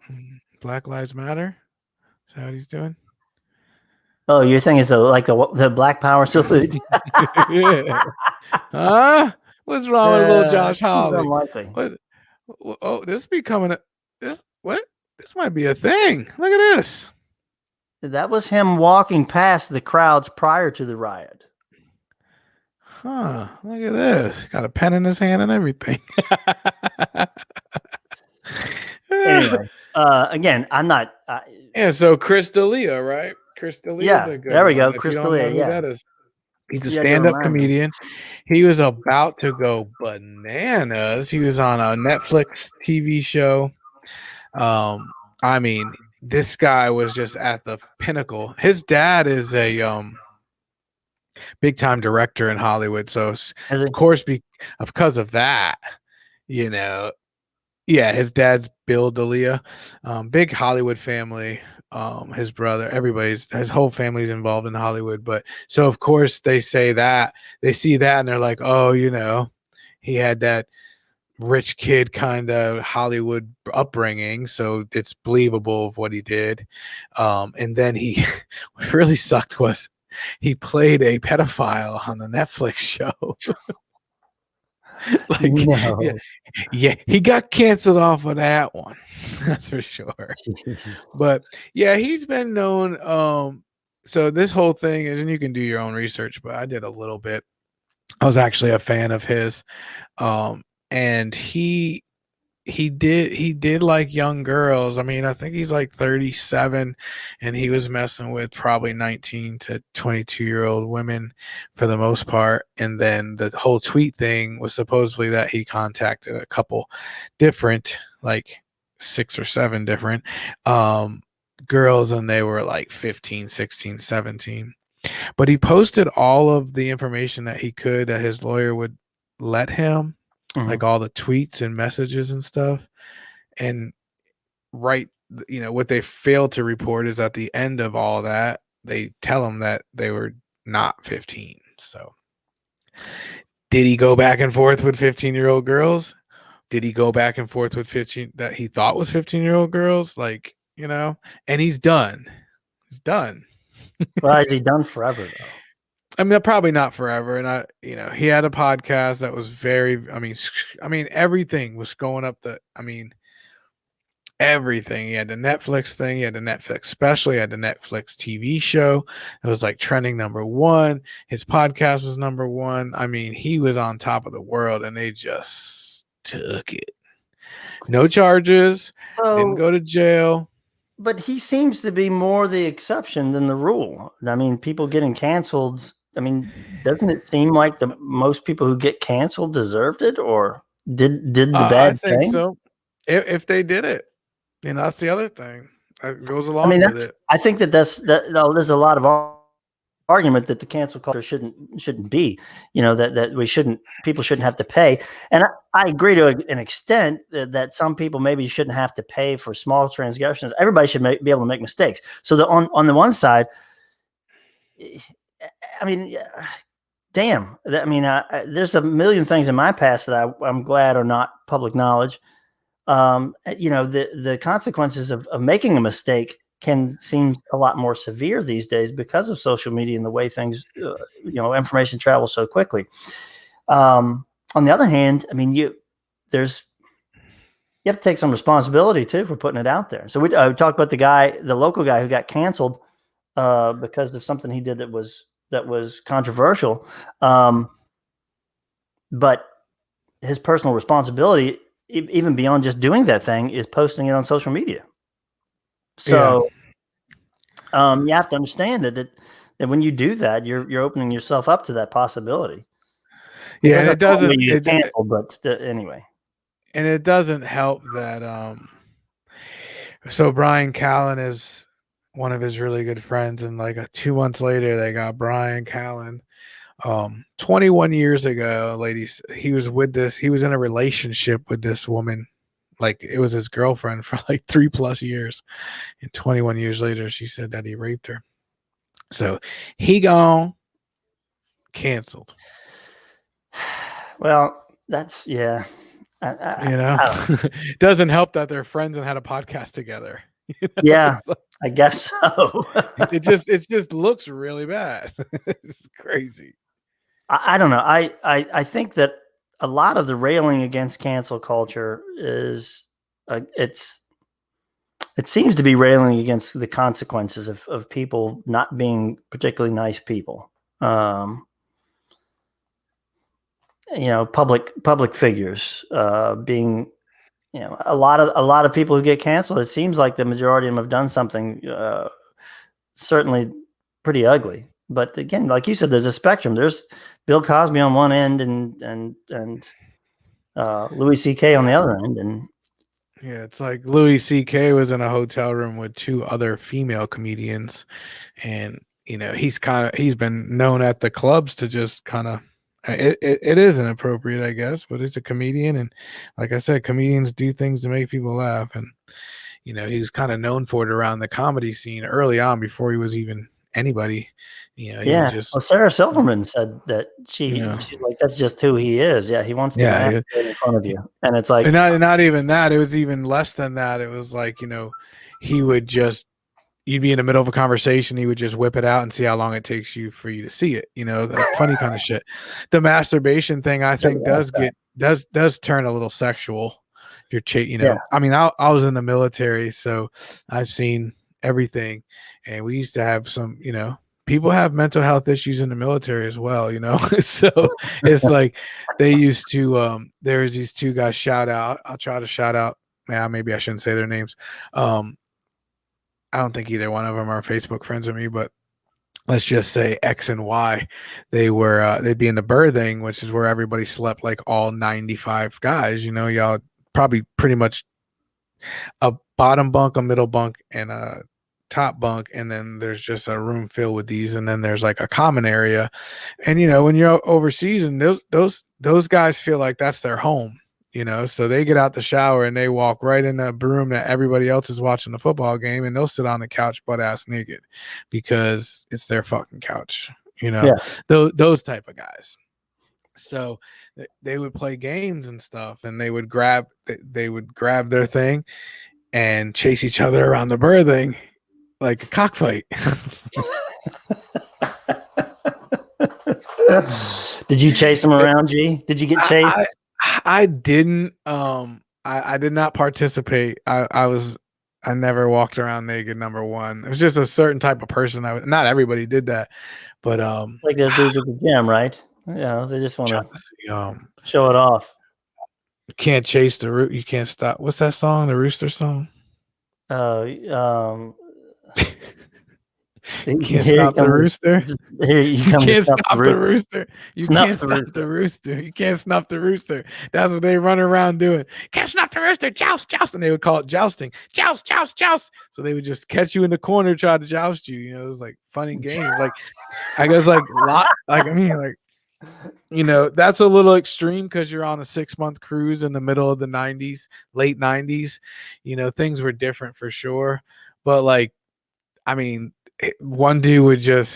A: Black Lives Matter? Is that what he's doing?
B: Oh, you're thinking so like the Black Power salute?
A: Yeah. Huh? What's wrong with little Josh Hawley?
B: Unlikely.
A: What? Oh, this becoming this. What? This might be a thing. Look at this.
B: That was him walking past the crowds prior to the riot.
A: Huh? Look at this. Got a pen in his hand and everything.
B: Anyway, again, I'm not.
A: So Chris D'Elia, right? Chris D'Elia.
B: Yeah, there we go. Chris D'Elia. Yeah,
A: that is. He's a stand-up comedian. He was about to go bananas. He was on a Netflix TV show. I mean, this guy was just at the pinnacle. His dad is a big-time director in Hollywood, so of course, because of that, yeah, his dad's Bill D'Elia, big Hollywood family. His brother, his whole family's involved in Hollywood. But so of course they say that, they see that and they're like, oh, he had that rich kid kind of Hollywood upbringing, so it's believable of what he did. And then what really sucked was he played a pedophile on the Netflix show. Yeah, he got canceled off of that one. That's for sure. But yeah, he's been known. So this whole thing is, and you can do your own research, but I did a little bit. I was actually a fan of his. And he did like young girls. I mean, I think he's like 37 and he was messing with probably 19 to 22-year-old women for the most part. And then the whole tweet thing was supposedly that he contacted a couple different, like 6 or 7 different girls, and they were like 15, 16, 17. But he posted all of the information that he could, that his lawyer would let him. Like all the tweets and messages and stuff. And what they failed to report is at the end of all that, they tell him that they were not 15. So did he go back and forth with 15-year-old girls? Did he go back and forth with 15 that he thought was 15-year-old girls? Like, and he's done. He's done.
B: Well, is he done forever though?
A: I mean, probably not forever. And he had a podcast that was everything was going up everything. He had the Netflix thing. He had the Netflix special. He had the Netflix TV show. It was like trending #1. His podcast was #1. I mean, he was on top of the world and they just took it. No charges. Didn't
B: So,
A: go to jail.
B: but he seems to be more the exception than the rule. I mean, people getting canceled. I mean, doesn't it seem like the most people who get canceled deserved it, or did the
A: I
B: bad
A: think
B: thing?
A: so. If they did it, that's the other thing that goes
B: I
A: along
B: mean,
A: with it.
B: I think there's a lot of argument that the cancel culture shouldn't be, that people shouldn't have to pay. And I agree to an extent that some people maybe shouldn't have to pay for small transgressions. Everybody should be able to make mistakes. So on the one side, I mean, damn, I mean, there's a million things in my past that I'm glad are not public knowledge. The consequences of making a mistake can seem a lot more severe these days because of social media and the way things, information travels so quickly. On the other hand, I mean, you have to take some responsibility too for putting it out there. So we talked about the local guy who got canceled because of something he did that was controversial. But his personal responsibility, even beyond just doing that thing, is posting it on social media. So you have to understand that when you do that, you're opening yourself up to that possibility.
A: Yeah, and it doesn't.
B: Anyway,
A: and it doesn't help that. So Brian Callen is one of his really good friends, and like 2 months later, they got Brian Callen. 21 years ago, ladies, he was in a relationship with this woman. Like it was his girlfriend for like 3+ years. And 21 years later, she said that he raped her. So he gone canceled.
B: Well, that's
A: it doesn't help that they're friends and had a podcast together.
B: Yeah, I guess so.
A: it just looks really bad. It's crazy.
B: I don't know. I think that a lot of the railing against cancel culture is it seems to be railing against the consequences of people not being particularly nice people. Public figures being, a lot of people who get canceled. It seems like the majority of them have done something certainly pretty ugly. But again, like you said, there's a spectrum. There's Bill Cosby on one end and Louis C.K. on the other end, and
A: yeah, it's like Louis C.K. was in a hotel room with 2 other female comedians, and he's been known at the clubs to just kind of. It is inappropriate, I guess, but it's a comedian, and like I said, comedians do things to make people laugh, and he was kind of known for it around the comedy scene early on before he was even anybody.
B: Well, Sarah Silverman said that she's like, that's just who he is. Yeah, he wants to laugh in front of you, and it's like,
A: and not even that. It was even less than that. It was like he would just. You'd be in the middle of a conversation, he would just whip it out and see how long it takes for you to see it. Like funny kind of shit. The masturbation thing, I think, does turn a little sexual. If you're cheating, I mean, I was in the military, so I've seen everything, and we used to have some, people have mental health issues in the military as well, So it's like they used to. There's these 2 guys. Shout out. I'll try to shout out. Yeah, maybe I shouldn't say their names. I don't think either one of them are Facebook friends with me, but let's just say X and Y. They'd be in the berthing, which is where everybody slept, like all 95 guys. Y'all probably pretty much a bottom bunk, a middle bunk, and a top bunk, and then there's just a room filled with these, and then there's like a common area. And when you're overseas, and those guys feel like that's their home. So they get out the shower and they walk right in the room that everybody else is watching the football game, and they'll sit on the couch butt ass naked because it's their fucking couch, those type of guys. So they would play games and stuff, and they would grab their thing and chase each other around the berthing like a cockfight.
B: Did you chase them around, G? Did you get chased?
A: I didn't. I did not participate. I never walked around naked. Number one, it was just a certain type of person. Not everybody did that, but
B: like those dudes at the gym, right? They just want to show it off.
A: You can't chase the root. You can't stop. What's that song? The Rooster song.
B: Um,
A: Can't
B: here
A: stop the
B: comes
A: rooster.
B: here
A: You
B: come to
A: can't
B: snuff
A: stop the rooster. You
B: Snuff
A: can't
B: the
A: stop
B: rooster.
A: the rooster. You can't snuff the rooster. That's what they run around doing. Can't snuff the rooster. Joust, joust. And they would call it jousting. Joust, joust, joust. So they would just catch you in the corner, try to joust you. You know, it was like funny games. Like, I guess that's a little extreme because you're on a 6-month cruise in the middle of the 90s, late 90s. Things were different for sure. But one dude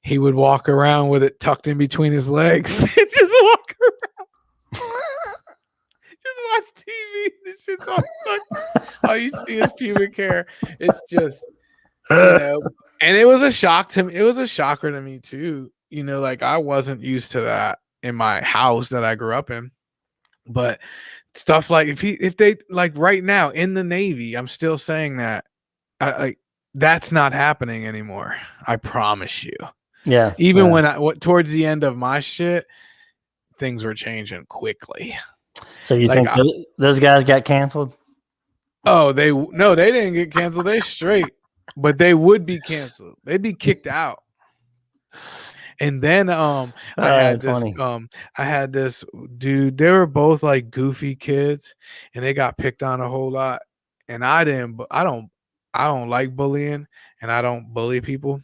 A: he would walk around with it tucked in between his legs and just walk around. Just watch TV. This shit's all stuck. All you see is pubic hair. It's just, and it was a shock to me. It was a shocker to me too. I wasn't used to that in my house that I grew up in. But stuff like if they like right now in the Navy, I'm still saying that that's not happening anymore. I promise you.
B: Yeah.
A: Even when towards the end of my shit, things were changing quickly.
B: So you think those guys got canceled?
A: Oh, they didn't get canceled. They straight, but they would be canceled. They'd be kicked out. And then I had this dude. They were both like goofy kids, and they got picked on a whole lot. And I don't like bullying, and I don't bully people.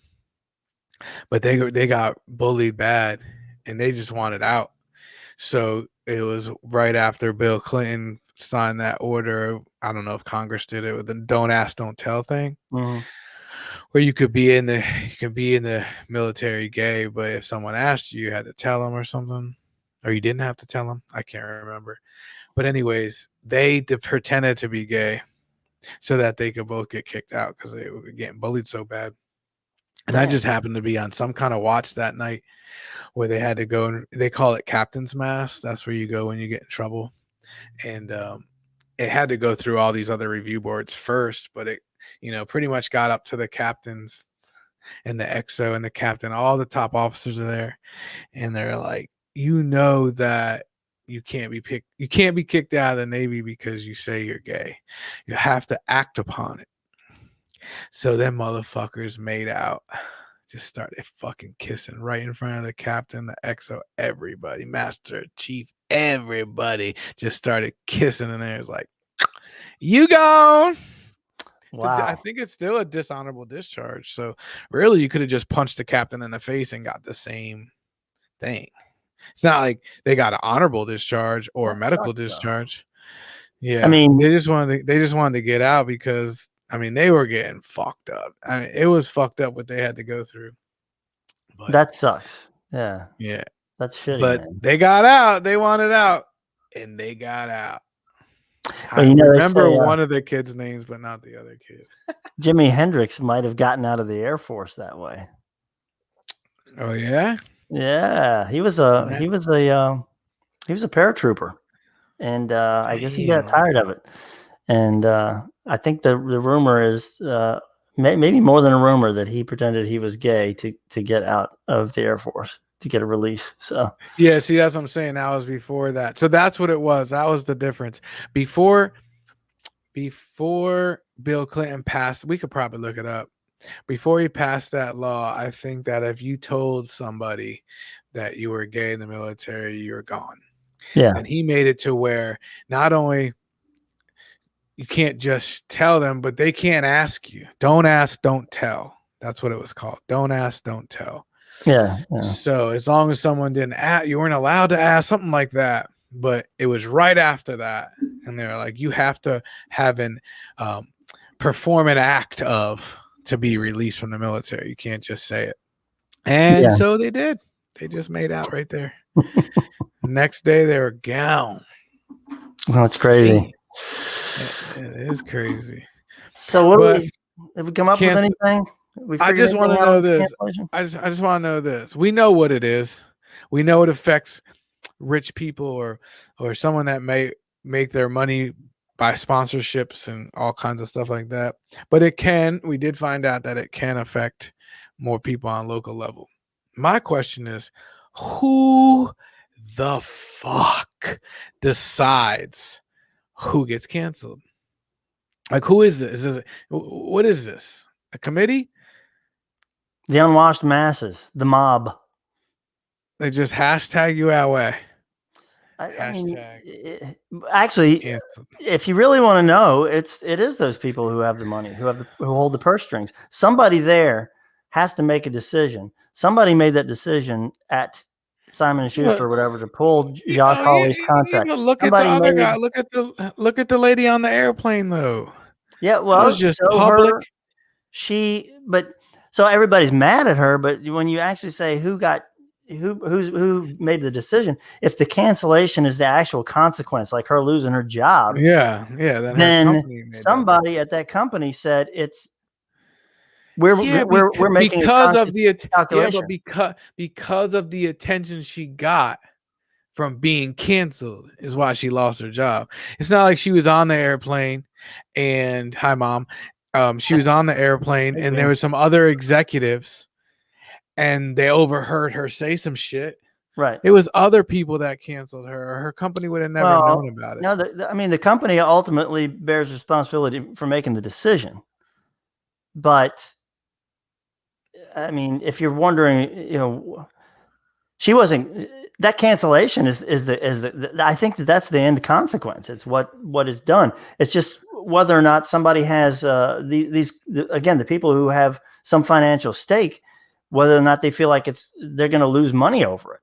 A: But they got bullied bad, and they just wanted out. So it was right after Bill Clinton signed that order. I don't know if Congress did it with the "Don't Ask, Don't Tell" thing.
B: Mm-hmm.
A: Where you could be in the military gay, but if someone asked you, you had to tell them or something, or you didn't have to tell them. I can't remember. But anyways, they pretended to be gay so that they could both get kicked out because they were getting bullied so bad. And I just happened to be on some kind of watch that night where they had to go, and they call it captain's mass. That's where you go when you get in trouble. And it had to go through all these other review boards first, but it pretty much got up to the captains and the XO and the captain. All the top officers are there, and they're like, that you can't be kicked out of the Navy because you say you're gay. You have to act upon it. So them motherfuckers made out, just started fucking kissing right in front of the captain, the XO, everybody, master, chief, everybody just started kissing, and it was like, you gone.
B: Wow.
A: I think it's still a dishonorable discharge. So really, you could have just punched the captain in the face and got the same thing. It's not like they got an honorable discharge or a medical discharge. Yeah,
B: I mean,
A: they just wanted to get out because they were getting fucked up. It was fucked up what they had to go through.
B: But that sucks. Yeah.
A: Yeah.
B: That's shitty.
A: But
B: man.
A: they got out. They wanted out, and they got out.
B: Well,
A: I remember one of the kids' names, but not the other kid.
B: Jimi Hendrix might have gotten out of the Air Force that way.
A: Oh yeah?
B: Yeah. He was a paratrooper. And I guess he got tired of it. And I think the rumor is maybe more than a rumor that he pretended he was gay to get out of the Air Force, to get a release. So
A: yeah, see, that's what I'm saying. That was before that. So that's what it was. That was the difference. Before Bill Clinton passed, we could probably look it up. Before he passed that law, I think that if you told somebody that you were gay in the military, you're gone.
B: Yeah.
A: And he made it to where not only you can't just tell them, but they can't ask you. Don't ask, don't tell. That's what it was called. Don't ask, don't tell.
B: Yeah.
A: So as long as someone didn't ask, you weren't allowed to ask, something like that. But it was right after that. And they're like, you have to have perform an act to be released from the military. You can't just say it. And so they did. They just made out right there. Next day they were gone.
B: Oh, it's crazy.
A: It is crazy.
B: So have we come up with anything?
A: I just want to know this. I just want to know this. We know what it is. We know it affects rich people or someone that may make their money by sponsorships and all kinds of stuff like that. But we did find out that it can affect more people on a local level. My question is, who the fuck decides who gets canceled? Like, who is this? What is this? A committee?
B: The unwashed masses, the mob.
A: They just hashtag you our way.
B: I mean,
A: Hashtag
B: actually,
A: canceled.
B: if you really want to know, it is those people who have the money, who hold the purse strings. Somebody there has to make a decision. Somebody made that decision at Simon & Schuster or whatever to pull Josh Hawley's contract.
A: Look
B: Somebody
A: at the other
B: made-
A: guy. Look at the lady on the airplane, though.
B: Yeah,
A: That
B: well,
A: was just
B: so
A: public.
B: so everybody's mad at her, but when you actually say who made the decision, if the cancellation is the actual consequence, like her losing her job,
A: Yeah. Then her
B: then
A: company made that
B: somebody at that company said we're making
A: because of the
B: calculation.
A: because of the attention she got from being canceled is why she lost her job. It's not like she was on the airplane and hi mom. She was on the airplane and there was some other executives and they overheard her say some shit.
B: Right.
A: It was other people that canceled her. Her company would have never known about it.
B: No, the company ultimately bears responsibility for making the decision. But I mean, if you're wondering, she wasn't. That cancellation is the I think that's the end consequence. It's what is done. It's just whether or not somebody has the people who have some financial stake, whether or not they feel like they're going to lose money over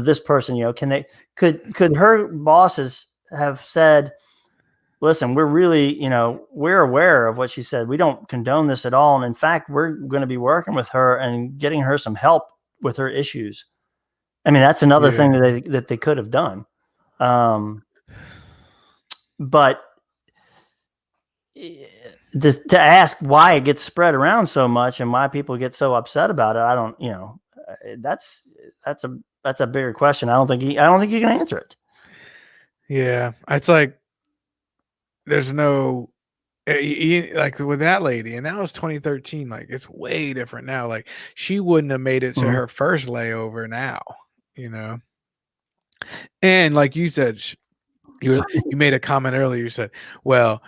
B: this person. Could her bosses have said, listen, we're really, we're aware of what she said. We don't condone this at all. And in fact, we're going to be working with her and getting her some help with her issues. I mean, that's another thing that they could have done. But to ask why it gets spread around so much and why people get so upset about it, I don't, that's a bigger question. I don't think you can answer it.
A: Yeah. It's like, there's no like with that lady, and that was 2013. Like, it's way different now. Like, she wouldn't have made it to her first layover now, and like you said, you made a comment earlier. You said, well,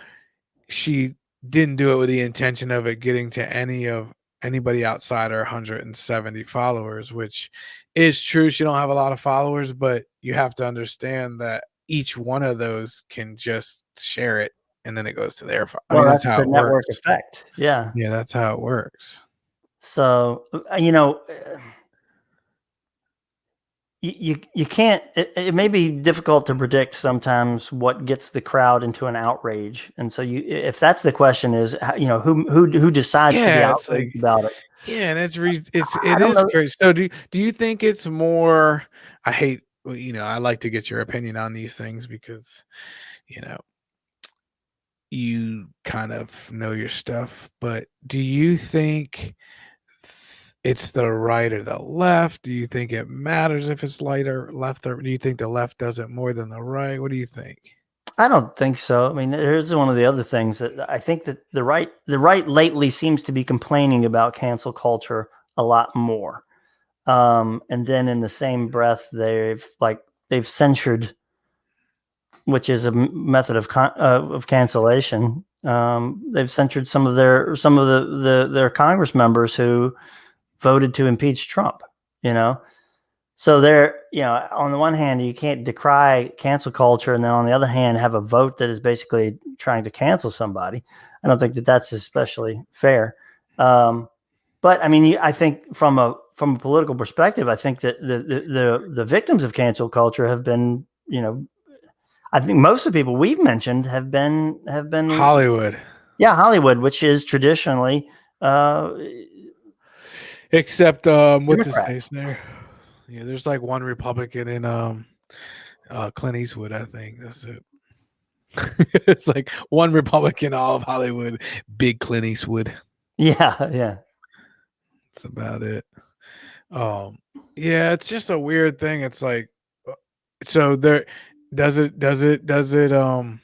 A: she didn't do it with the intention of it getting to anybody outside her 170 followers, which is true. She don't have a lot of followers, but you have to understand that each one of those can just share it and then it goes to their.
B: Well, that's how the network effect. Yeah.
A: Yeah, that's how it works.
B: So, you can't. It may be difficult to predict sometimes what gets the crowd into an outrage, and so if that's the question, is who decides to be outraged about it?
A: Yeah, and it is great. So do you think it's more? I hate. I like to get your opinion on these things because, you kind of know your stuff, but do you think it's the right or the left? Do you think it matters if it's right or left, or do you think the left does it more than the right? What do you think?
B: I don't think so. I mean, here's one of the other things that I think that the right lately seems to be complaining about cancel culture a lot more. And then in the same breath, they've censured, which is a method of cancellation. They've censured some of their Congress members who voted to impeach Trump. So they're on the one hand, you can't decry cancel culture, and then on the other hand, have a vote that is basically trying to cancel somebody. I don't think that that's especially fair. But I mean, I think from a political perspective, I think that the victims of cancel culture have been, I think most of the people we've mentioned have been
A: Hollywood.
B: Yeah, Hollywood, which is traditionally
A: except what's
B: Democrat.
A: his face there? Yeah, there's like one Republican in Clint Eastwood, I think. That's it. It's like one Republican, all of Hollywood, big Clint Eastwood.
B: Yeah.
A: That's about it. Yeah, it's just a weird thing. It's like, so there does it the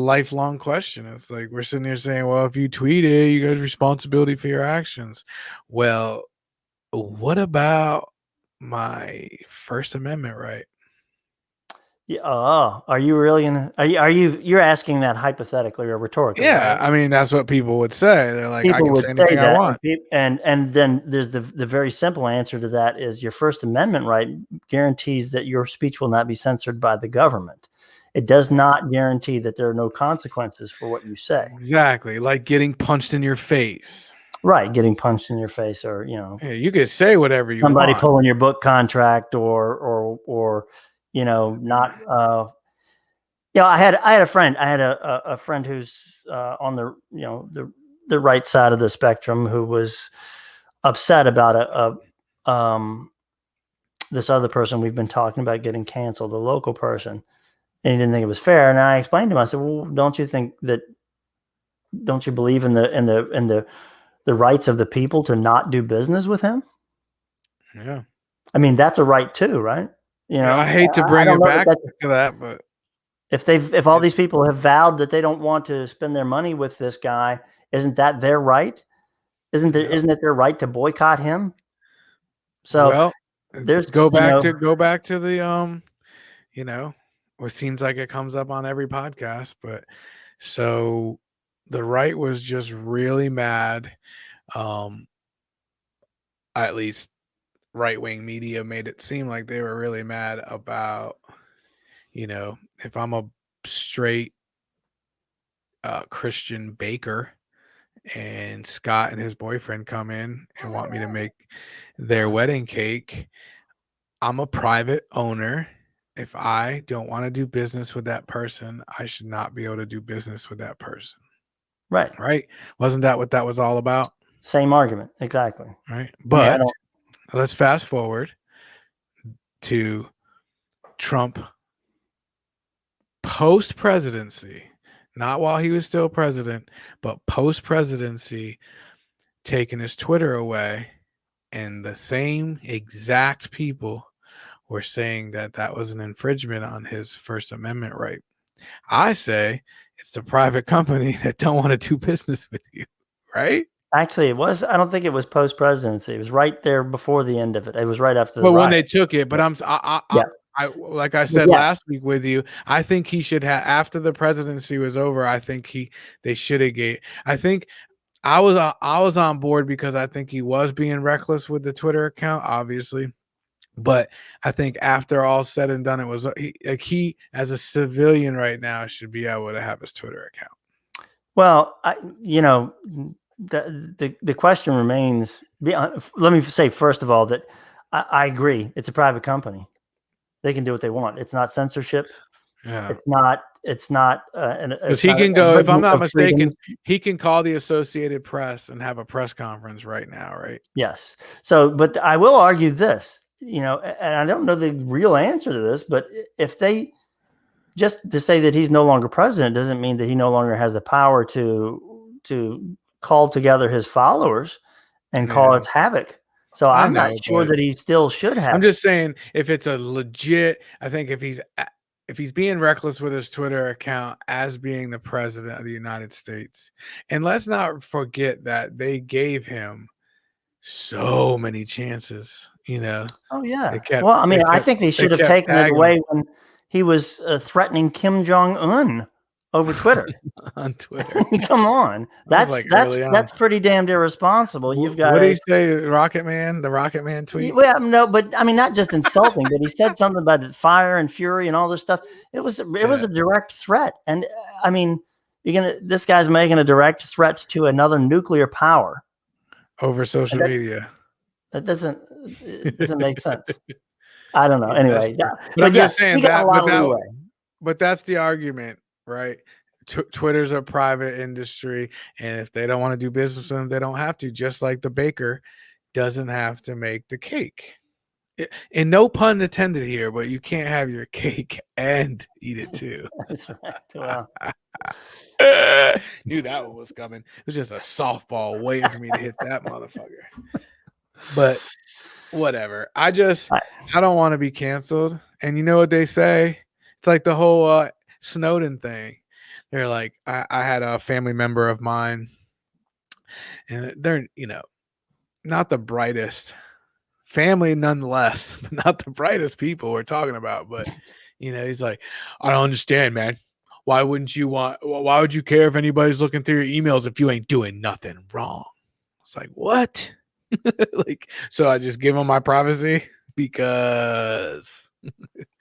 A: lifelong question. It's like we're sitting here saying, well, if you tweet it, you got responsibility for your actions. Well, what about my First Amendment right.
B: Yeah, are you really gonna? You're asking that hypothetically or rhetorically?
A: Yeah,
B: right?
A: I mean that's what people would say. They're like, I
B: People
A: can
B: would
A: say
B: say
A: anything I
B: that,
A: want.
B: and then there's the very simple answer to that is your First Amendment right guarantees that your speech will not be censored by the government. It does not guarantee that there are no consequences for what you say.
A: Exactly, like getting punched in your face.
B: Right, getting punched in your face, or
A: Yeah, you can say whatever you
B: somebody
A: want.
B: pulling your book contract, or not. I had a friend. I had a friend who's on the the right side of the spectrum who was upset about this other person we've been talking about getting canceled, a local person, and he didn't think it was fair. And I explained to him, I said, "Well, don't you believe in the rights of the people to not do business with him?
A: Yeah.
B: I mean, that's a right too, right?
A: I hate to
B: I
A: bring
B: don't
A: it
B: know
A: back
B: that
A: to that, but
B: if all these people have vowed that they don't want to spend their money with this guy, isn't that their right? Isn't it their right to boycott him? So
A: well,
B: there's
A: go back to the it seems like it comes up on every podcast, but so the right was just really mad. At least right-wing media made it seem like they were really mad about, if I'm a straight Christian baker and Scott and his boyfriend come in and want me to make their wedding cake, I'm a private owner. If I don't want to do business with that person, I should not be able to do business with that person.
B: right.
A: Right? Wasn't that what that was all about?
B: Same argument, exactly.
A: Right.
B: I mean, I
A: But let's fast forward to Trump post presidency, not while he was still president, but post presidency, taking his Twitter away. And the same exact people were saying that that was an infringement on his First Amendment right. I say it's the private company that don't want to do business with you, right?
B: Actually, it was. I don't think it was post presidency. It was right there before the end of it. It was right after the
A: Well, when
B: riot.
A: they took it, but
B: Yeah.
A: I like I said
B: Yes.
A: last week with you, I think he should have after the presidency was over. I think they should have gave. I think I was on board because I think he was being reckless with the Twitter account, obviously. But I think after all said and done, it was he as a civilian right now should be able to have his Twitter account.
B: Well, the question remains. Let me say first of all that I agree. It's a private company; they can do what they want. It's not censorship.
A: Yeah,
B: It's not.
A: because he can go. If I'm not mistaken, he can call the Associated Press and have a press conference right now, right?
B: Yes. So, but I will argue this. And I don't know the real answer to this, but if they just to say that he's no longer president doesn't mean that he no longer has the power to call together his followers and cause havoc. So I'm not sure that he still should have.
A: I'm just saying if it's a legit, I think if he's being reckless with his Twitter account as being the president of the United States, and let's not forget that they gave him so many chances,
B: Oh yeah.
A: Kept,
B: well, I mean, I think they should have taken it away when he was threatening Kim Jong-un over Twitter.
A: On Twitter.
B: Come on. That's pretty damned irresponsible. You've got
A: what did he say, Rocket Man? The Rocket Man tweet?
B: Well, no, but I mean not just insulting, but he said something about fire and fury and all this stuff. It was a direct threat. And I mean, this guy's making a direct threat to another nuclear power
A: over social media.
B: That doesn't make sense. I don't know. Anyway,
A: but I'm just saying but that's the argument, right? Twitter's a private industry, and if they don't want to do business with them, they don't have to. Just like the baker doesn't have to make the cake. And no pun intended here, but you can't have your cake and eat it too.
B: That's right. Well.
A: Knew that one was coming. It was just a softball waiting for me to hit that motherfucker. But whatever. I don't want to be canceled. And you know what they say? It's like the whole Snowden thing. They're like, I had a family member of mine, and they're, not the brightest family nonetheless, but not the brightest people we're talking about. But he's like, I don't understand, man. Why would you care if anybody's looking through your emails if you ain't doing nothing wrong? It's like, what? Like, so I just give him my privacy because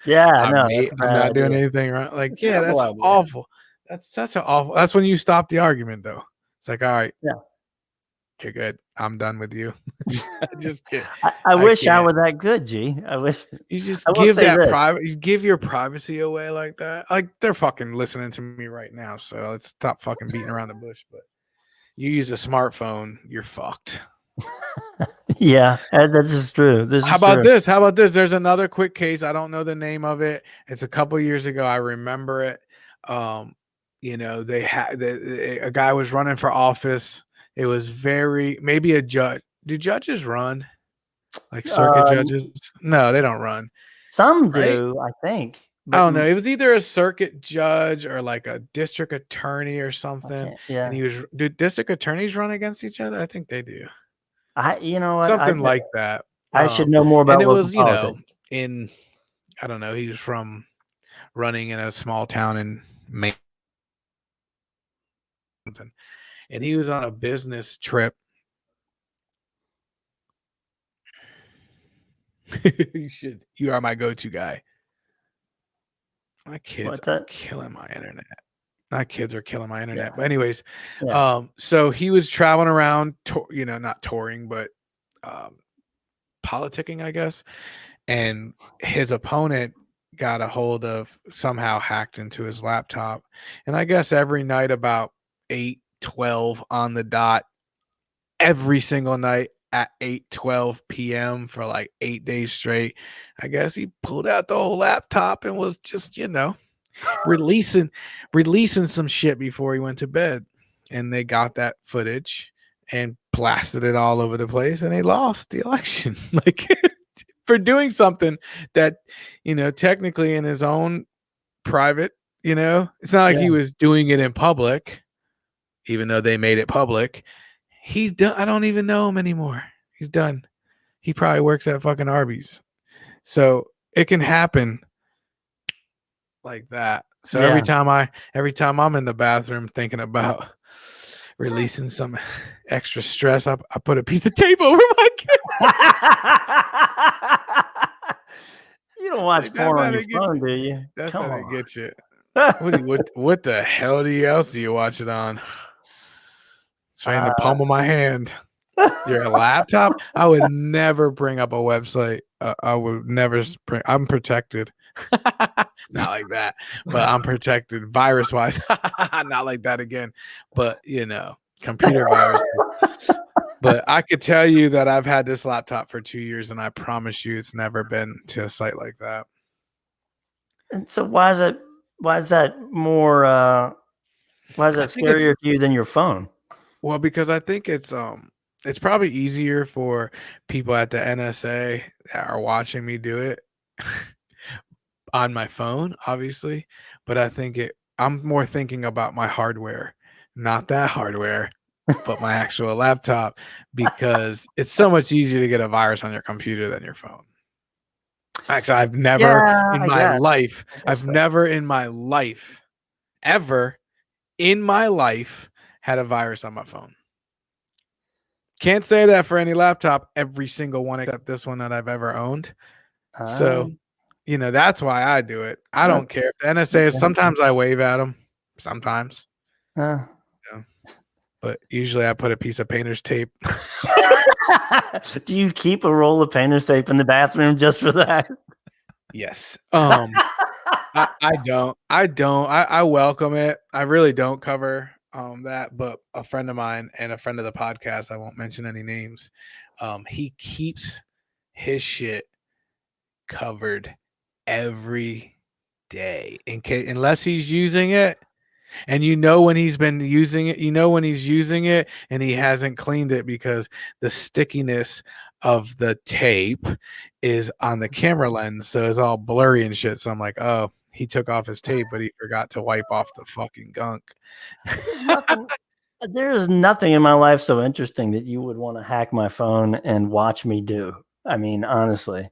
B: Yeah,
A: I'm
B: no, that's a bad
A: not doing
B: idea.
A: anything wrong. Like,
B: It's a
A: yeah, that's
B: terrible idea.
A: awful. That's awful. That's when you stop the argument, though. It's like, all right,
B: Yeah.
A: you're good. I'm done with you. I just can't.
B: I wish I
A: can't.
B: were that good, G. I wish.
A: You just
B: I will
A: give
B: say
A: that
B: this.
A: private. You give your privacy away like that. Like, they're fucking listening to me right now. So let's stop fucking beating around the bush. But you use a smartphone, you're fucked.
B: Yeah, this is true.
A: How about this? How about this? There's another quick case. I don't know the name of it. It's a couple years ago. I remember it. They had a guy was running for office. It was maybe a judge. Do judges run? Like circuit judges? No, they don't run.
B: Some
A: right?
B: do, I think.
A: I don't know. It was either a circuit judge or like a district attorney or something.
B: Okay, yeah.
A: And do district attorneys run against each other? I think they do.
B: You know what?
A: Something like that.
B: I should know more about.
A: And it was,
B: politics.
A: I don't know. He was running in a small town in Maine. And he was on a business trip. You are my go-to guy. My kids are killing my internet. My kids are killing my internet. Yeah. But anyways, so he was traveling around, not touring, but politicking, I guess. And his opponent got a hold of, somehow hacked into his laptop. And I guess every night about 8:12 on the dot, every single night at 8:12 p.m. for like 8 days straight, I guess he pulled out the whole laptop and was just, releasing some shit before he went to bed. And they got that footage and blasted it all over the place, and they lost the election. Like, for doing something that, technically in his own private, it's not like he was doing it in public, even though they made it public. He's done. I don't even know him anymore. He's done. He probably works at fucking Arby's. So it can happen like that. So every time I'm in the bathroom thinking about releasing some extra stress, I put a piece of tape over my camera.
B: You don't watch porn on your phone, do you?
A: That's how they get you. What the hell else do you watch it on? It's right in the palm of my hand. Your laptop? I would never bring up a website. I would never bring. I'm protected. Not like that, but I'm protected virus-wise. Not like that again. But computer virus. But I could tell you that I've had this laptop for 2 years, and I promise you, it's never been to a site like that.
B: And so, why is that more? Why is that scarier to you than your phone?
A: Well, because I think it's probably easier for people at the NSA that are watching me do it on my phone, obviously. But I think I'm more thinking about my hardware, not that hardware, but my actual laptop, because it's so much easier to get a virus on your computer than your phone. Actually, I've never in my life, ever in my life, had a virus on my phone. Can't say that for any laptop, every single one except this one that I've ever owned. So, that's why I do it. I don't care. The NSA is, sometimes I wave at them, sometimes. But usually I put a piece of painter's tape.
B: Do you keep a roll of painter's tape in the bathroom just for that?
A: Yes. I don't. I welcome it. I really don't cover that, but a friend of mine and a friend of the podcast, I won't mention any names, he keeps his shit covered every day unless he's using it. And when he's been using it, when he's using it and he hasn't cleaned it, because the stickiness of the tape is on the camera lens, so it's all blurry and shit. So I'm like, oh, he took off his tape, but he forgot to wipe off the fucking gunk.
B: There is nothing in my life so interesting that you would want to hack my phone and watch me do. I mean, honestly.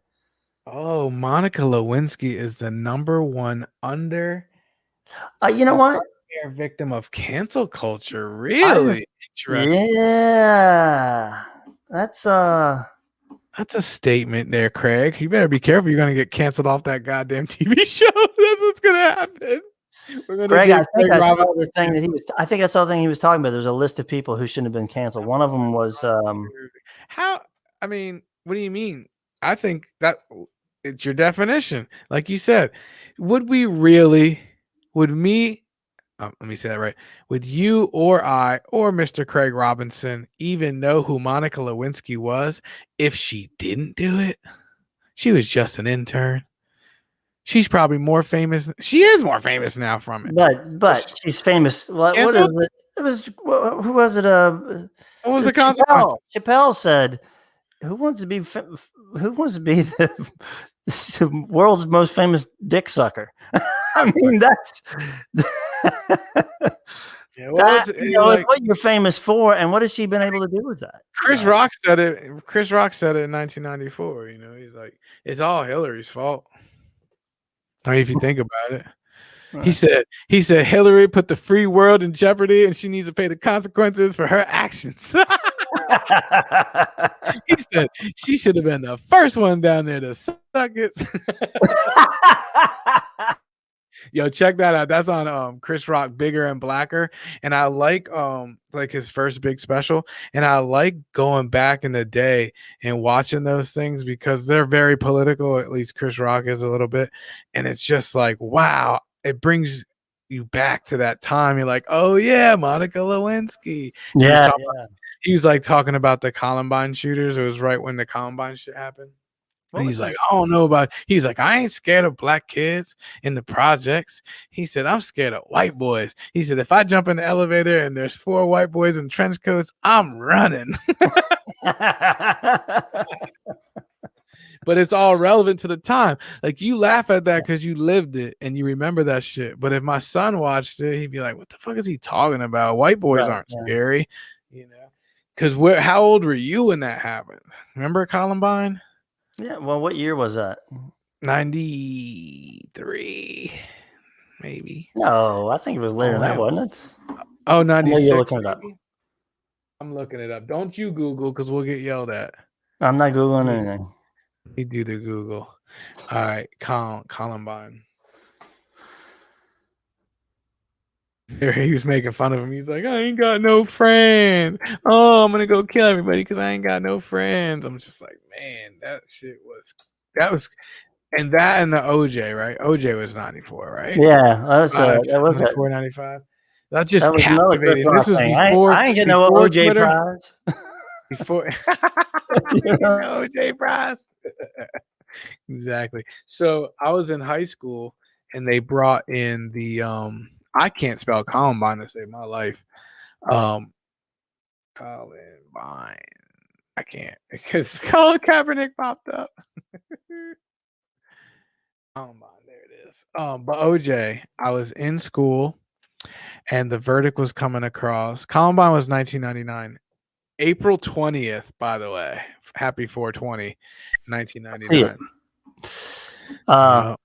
A: Oh, Monica Lewinsky is the #1 under
B: You know what?
A: victim of cancel culture.
B: I
A: Really interesting.
B: Yeah. That's
A: That's a statement there, Craig. You better be careful. You're gonna get canceled off that goddamn TV show. That's what's gonna happen. We're gonna
B: Greg.
A: get
B: I think
A: Craig
B: I saw
A: Robinson.
B: the thing that he was. I think I saw the thing he was talking about. There's a list of people who shouldn't have been canceled. One of them was.
A: How? I mean, what do you mean? I think that it's your definition. Like you said, would we really? Would me? Let me say that right. Would you or I or Mr. Craig Robinson even know who Monica Lewinsky was if she didn't do it? She was just an intern. She's probably more famous. She is more famous now from it.
B: But she's famous. What is
A: Canceled?
B: it? It was who was it?
A: What was the consequence?
B: Chappelle said, "Who wants to be the world's most famous dick sucker?" I mean, that's
A: Yeah, what was it? Like,
B: what you're famous for, and what has she been able to do with that?
A: Chris Rock said it. Chris Rock said it in 1994. You know, he's like, it's all Hillary's fault. I mean, if you think about it. He said Hillary put the free world in jeopardy and she needs to pay the consequences for her actions. He said she should have been the first one down there to suck it. Yo, check that out. That's on Chris Rock Bigger and Blacker. And I like his first big special. And I like going back in the day and watching those things because they're very political. At least Chris Rock is a little bit. And it's just like, wow, it brings you back to that time. You're like, oh yeah, Monica Lewinsky. He was like talking about the Columbine shooters. It was right when the Columbine shit happened. And he's like, I don't know about. He's like, I ain't scared of black kids in the projects. He said, I'm scared of white boys. He said, if I jump in the elevator and there's 4 white boys in trench coats, I'm running. But it's all relevant to the time. Like you laugh at that because you lived it and you remember that shit. But if my son watched it, he'd be like, what the fuck is he talking about? White boys aren't scary, you know? Because how old were you when that happened? Remember Columbine?
B: Yeah, well, what year was that?
A: 93, maybe.
B: No, I think it was later than that, wasn't it?
A: Oh, 96.
B: You're looking it up.
A: I'm looking it up. Don't you Google because we'll get yelled at.
B: I'm not Googling anything.
A: You do the Google. All right, Columbine. There, he was making fun of him. He's like, I ain't got no friends. Oh, I'm gonna go kill everybody because I ain't got no friends. I'm just like, man, that and the OJ, right? OJ was 94, right?
B: Yeah, that was
A: 94, 95. That's just
B: that was
A: captivating. This was before.
B: I ain't getting no OJ
A: Twitter.
B: prize.
A: Before OJ prize. Exactly. So I was in high school and they brought in the I can't spell Columbine to save my life. Columbine. I can't because Colin Kaepernick popped up. Columbine, there it is. But OJ, I was in school and the verdict was coming across. Columbine was 1999. April 20th, by the way. Happy 420, 1999.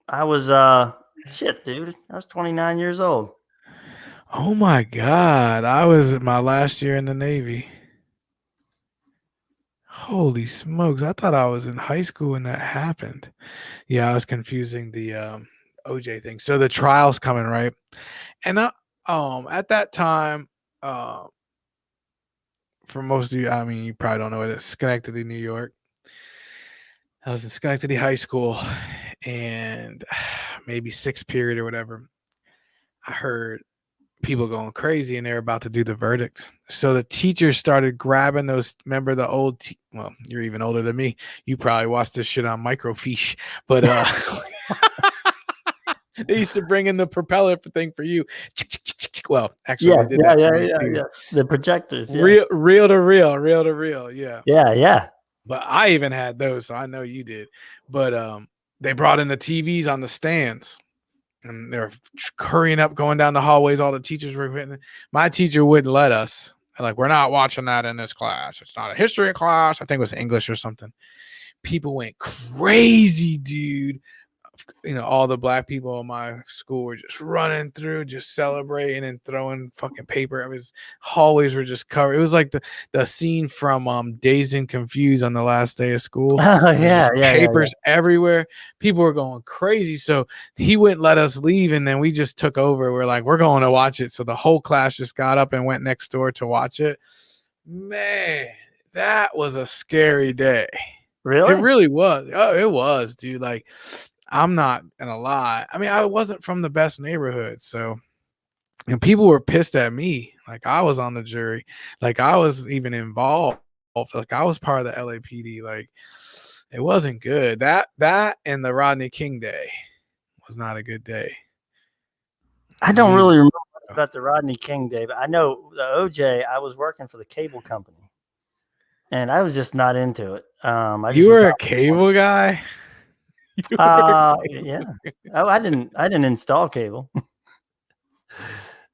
B: I was shit, dude. I was 29 years old.
A: Oh my God. I was in my last year in the Navy. Holy smokes. I thought I was in high school when that happened. Yeah, I was confusing the OJ thing. So the trial's coming, right? And at that time, for most of you, I mean, you probably don't know it. It's Schenectady, New York. I was in Schenectady High School and maybe 6th period or whatever. I heard people going crazy and they're about to do the verdict. So the teachers started grabbing those. Remember the old, well, you're even older than me. You probably watched this shit on microfiche, but they used to bring in the propeller thing for you. Well, actually,
B: yeah. The projectors, yes.
A: Reel to reel, yeah.
B: Yeah.
A: But I even had those, so I know you did. But they brought in the TVs on the stands, and they're hurrying up, going down the hallways. All the teachers were written. My teacher wouldn't let us. like, we're not watching that in this class. It's not a history class. I think it was English or something. People went crazy, dude. All the black people in my school were just running through, just celebrating and throwing fucking paper. It was hallways were just covered. It was like the scene from Dazed and Confused on the last day of school.
B: Oh, yeah,
A: papers everywhere. People were going crazy. So he wouldn't let us leave, and then we just took over. We're like, we're going to watch it. So the whole class just got up and went next door to watch it. Man, that was a scary day.
B: Really?
A: It really was. Oh, it was, dude. Like, I'm not gonna lie. I mean, I wasn't from the best neighborhood, so people were pissed at me. Like, I was on the jury, like I was even involved. Like, I was part of the LAPD. Like, it wasn't good. That and the Rodney King day was not a good day.
B: I don't really remember about the Rodney King day, but I know the OJ. I was working for the cable company, and I was just not into it.
A: You were a cable guy.
B: Yeah. Oh, I didn't install cable.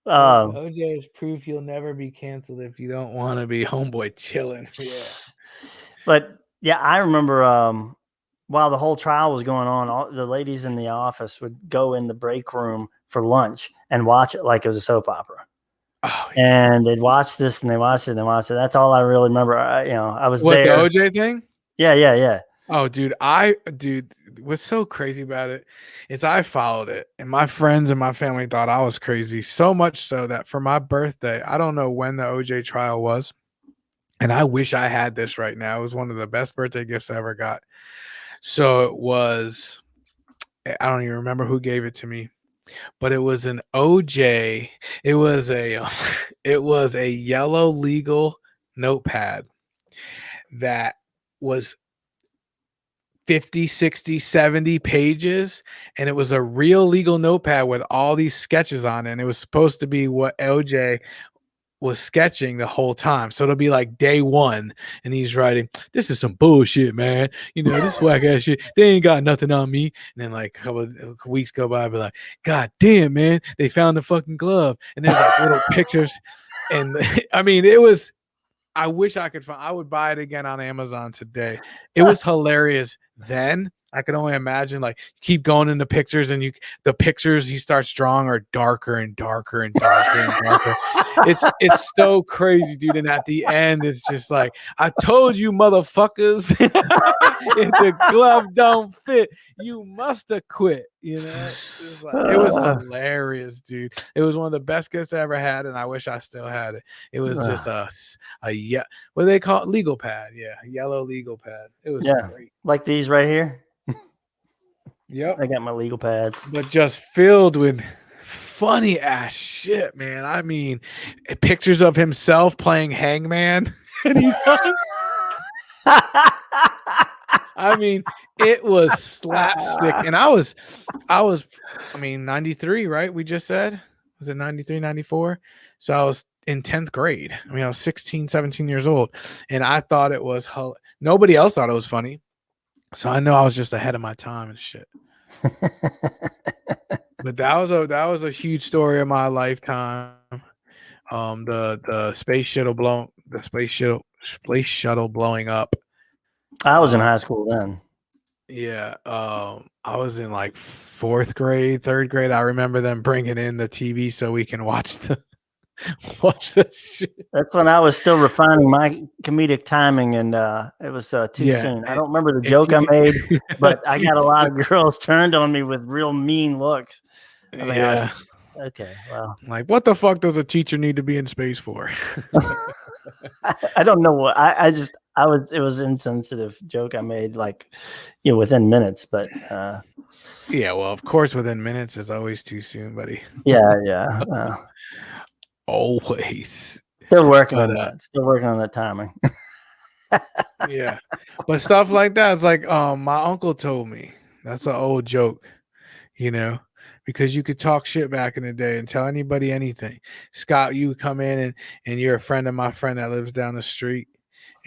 A: OJ is proof you'll never be canceled if you don't want to be homeboy chilling. Yeah.
B: But yeah, I remember while the whole trial was going on, all the ladies in the office would go in the break room for lunch and watch it like it was a soap opera.
A: Oh, yeah.
B: And they'd watch this and they watched it and they watched it. That's all I really remember. I was
A: there.
B: The
A: OJ thing?
B: Yeah.
A: Oh, dude, what's so crazy about it is I followed it, and my friends and my family thought I was crazy, so much so that for my birthday, I don't know when the OJ trial was, and I wish I had this right now. It was one of the best birthday gifts I ever got. So it was, I don't even remember who gave it to me, but it was an OJ. It was a yellow legal notepad that was 50, 60, 70 pages, and it was a real legal notepad with all these sketches on it, and it was supposed to be what OJ was sketching the whole time. So it'll be like day one, and he's writing, "This is some bullshit, man. This whack ass shit. They ain't got nothing on me." And then like a couple of weeks go by, I'll be like, "God damn, man, they found the fucking glove." And there's like little pictures, and I mean, it was. I wish I could find. I would buy it again on Amazon today. It was hilarious then. I can only imagine. Like, keep going into pictures, and the pictures he starts drawing are darker and darker and darker and darker. It's so crazy, dude. And at the end, it's just like, "I told you, motherfuckers, if the glove don't fit, you must have quit." It was hilarious, dude. It was one of the best gifts I ever had, and I wish I still had it. It was just what do they call it? Legal pad. Yeah, yellow legal pad. It was great.
B: Like these right here.
A: Yep.
B: I got my legal pads.
A: But just filled with funny ass shit, man. I mean, pictures of himself playing hangman. And he's I mean, it was slapstick. And I was 93, right? We just said, was it 93, 94? So I was in 10th grade. I mean, I was 16, 17 years old. And I thought it was, nobody else thought it was funny. So I know I was just ahead of my time and shit. But that was a huge story of my lifetime. The space shuttle blowing up.
B: I was in high school then.
A: Yeah. I was in like 4th grade, 3rd grade. I remember them bringing in the TV so we can watch the shit.
B: That's when I was still refining my comedic timing, and it was too soon. I don't remember the joke I made, but I got a lot of girls turned on me with real mean looks. I was like, okay, well,
A: like, what the fuck does a teacher need to be in space for?
B: I don't know what it was insensitive joke I made, like, within minutes, but
A: yeah, well, of course, within minutes is always too soon, buddy.
B: Yeah.
A: Always.
B: Still working on that. Still working on that timing.
A: Yeah. But stuff like that, it's like my uncle told me. That's an old joke, because you could talk shit back in the day and tell anybody anything. Scott, you come in and you're a friend of my friend that lives down the street,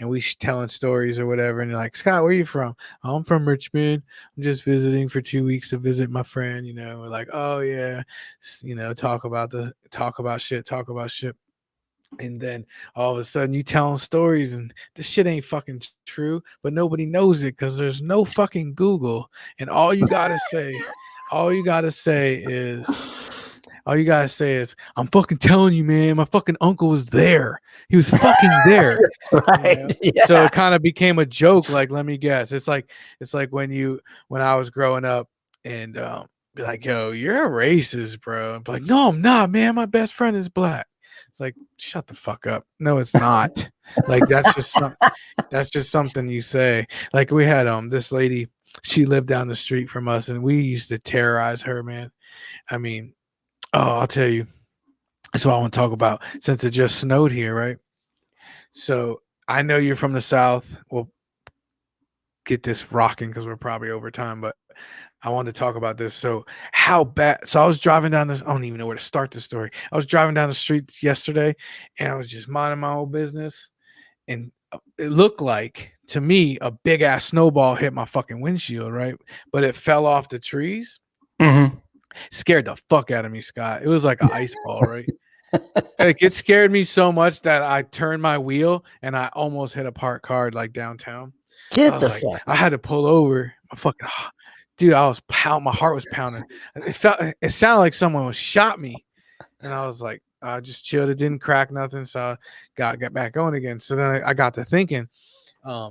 A: and we telling stories or whatever, and you're like, "Scott, where are you from?" "Oh, I'm from Richmond. I'm just visiting for 2 weeks to visit my friend." We're like, "Oh yeah," talk about shit. And then all of a sudden you telling stories and this shit ain't fucking true, but nobody knows it because there's no fucking Google. And all you gotta say is, I'm fucking telling you, man, my fucking uncle was there. He was fucking there.
B: Right.
A: So
B: Yeah.
A: it kind of became a joke. Like, let me guess. It's like when I was growing up and be like, yo, you're a racist, bro. And be like, no, I'm not, man. My best friend is black. It's like, shut the fuck up. No, it's not. Like, that's just something you say. Like, we had this lady, she lived down the street from us, and we used to terrorize her, man. I mean, I'll tell you. That's what I want to talk about since it just snowed here, right? So I know you're from the South. We'll get this rocking because we're probably over time, but I wanted to talk about this. So how bad? So I was driving down this. I don't even know where to start the story. I was driving down the street yesterday, and I was just minding my own business, and it looked like to me a big ass snowball hit my fucking windshield, right? But it fell off the trees.
B: Mhm.
A: Scared the fuck out of me, Scott. It was like an ice ball, right? Like, it scared me so much that I turned my wheel and I almost hit a parked car like downtown. I
B: Get
A: was
B: the
A: like,
B: fuck.
A: I had to pull over. My fucking dude, I was pounding. My heart was pounding. It sounded like someone was shot me, and I was like, I just chilled. It didn't crack nothing, so I got back going again. So then I got to thinking.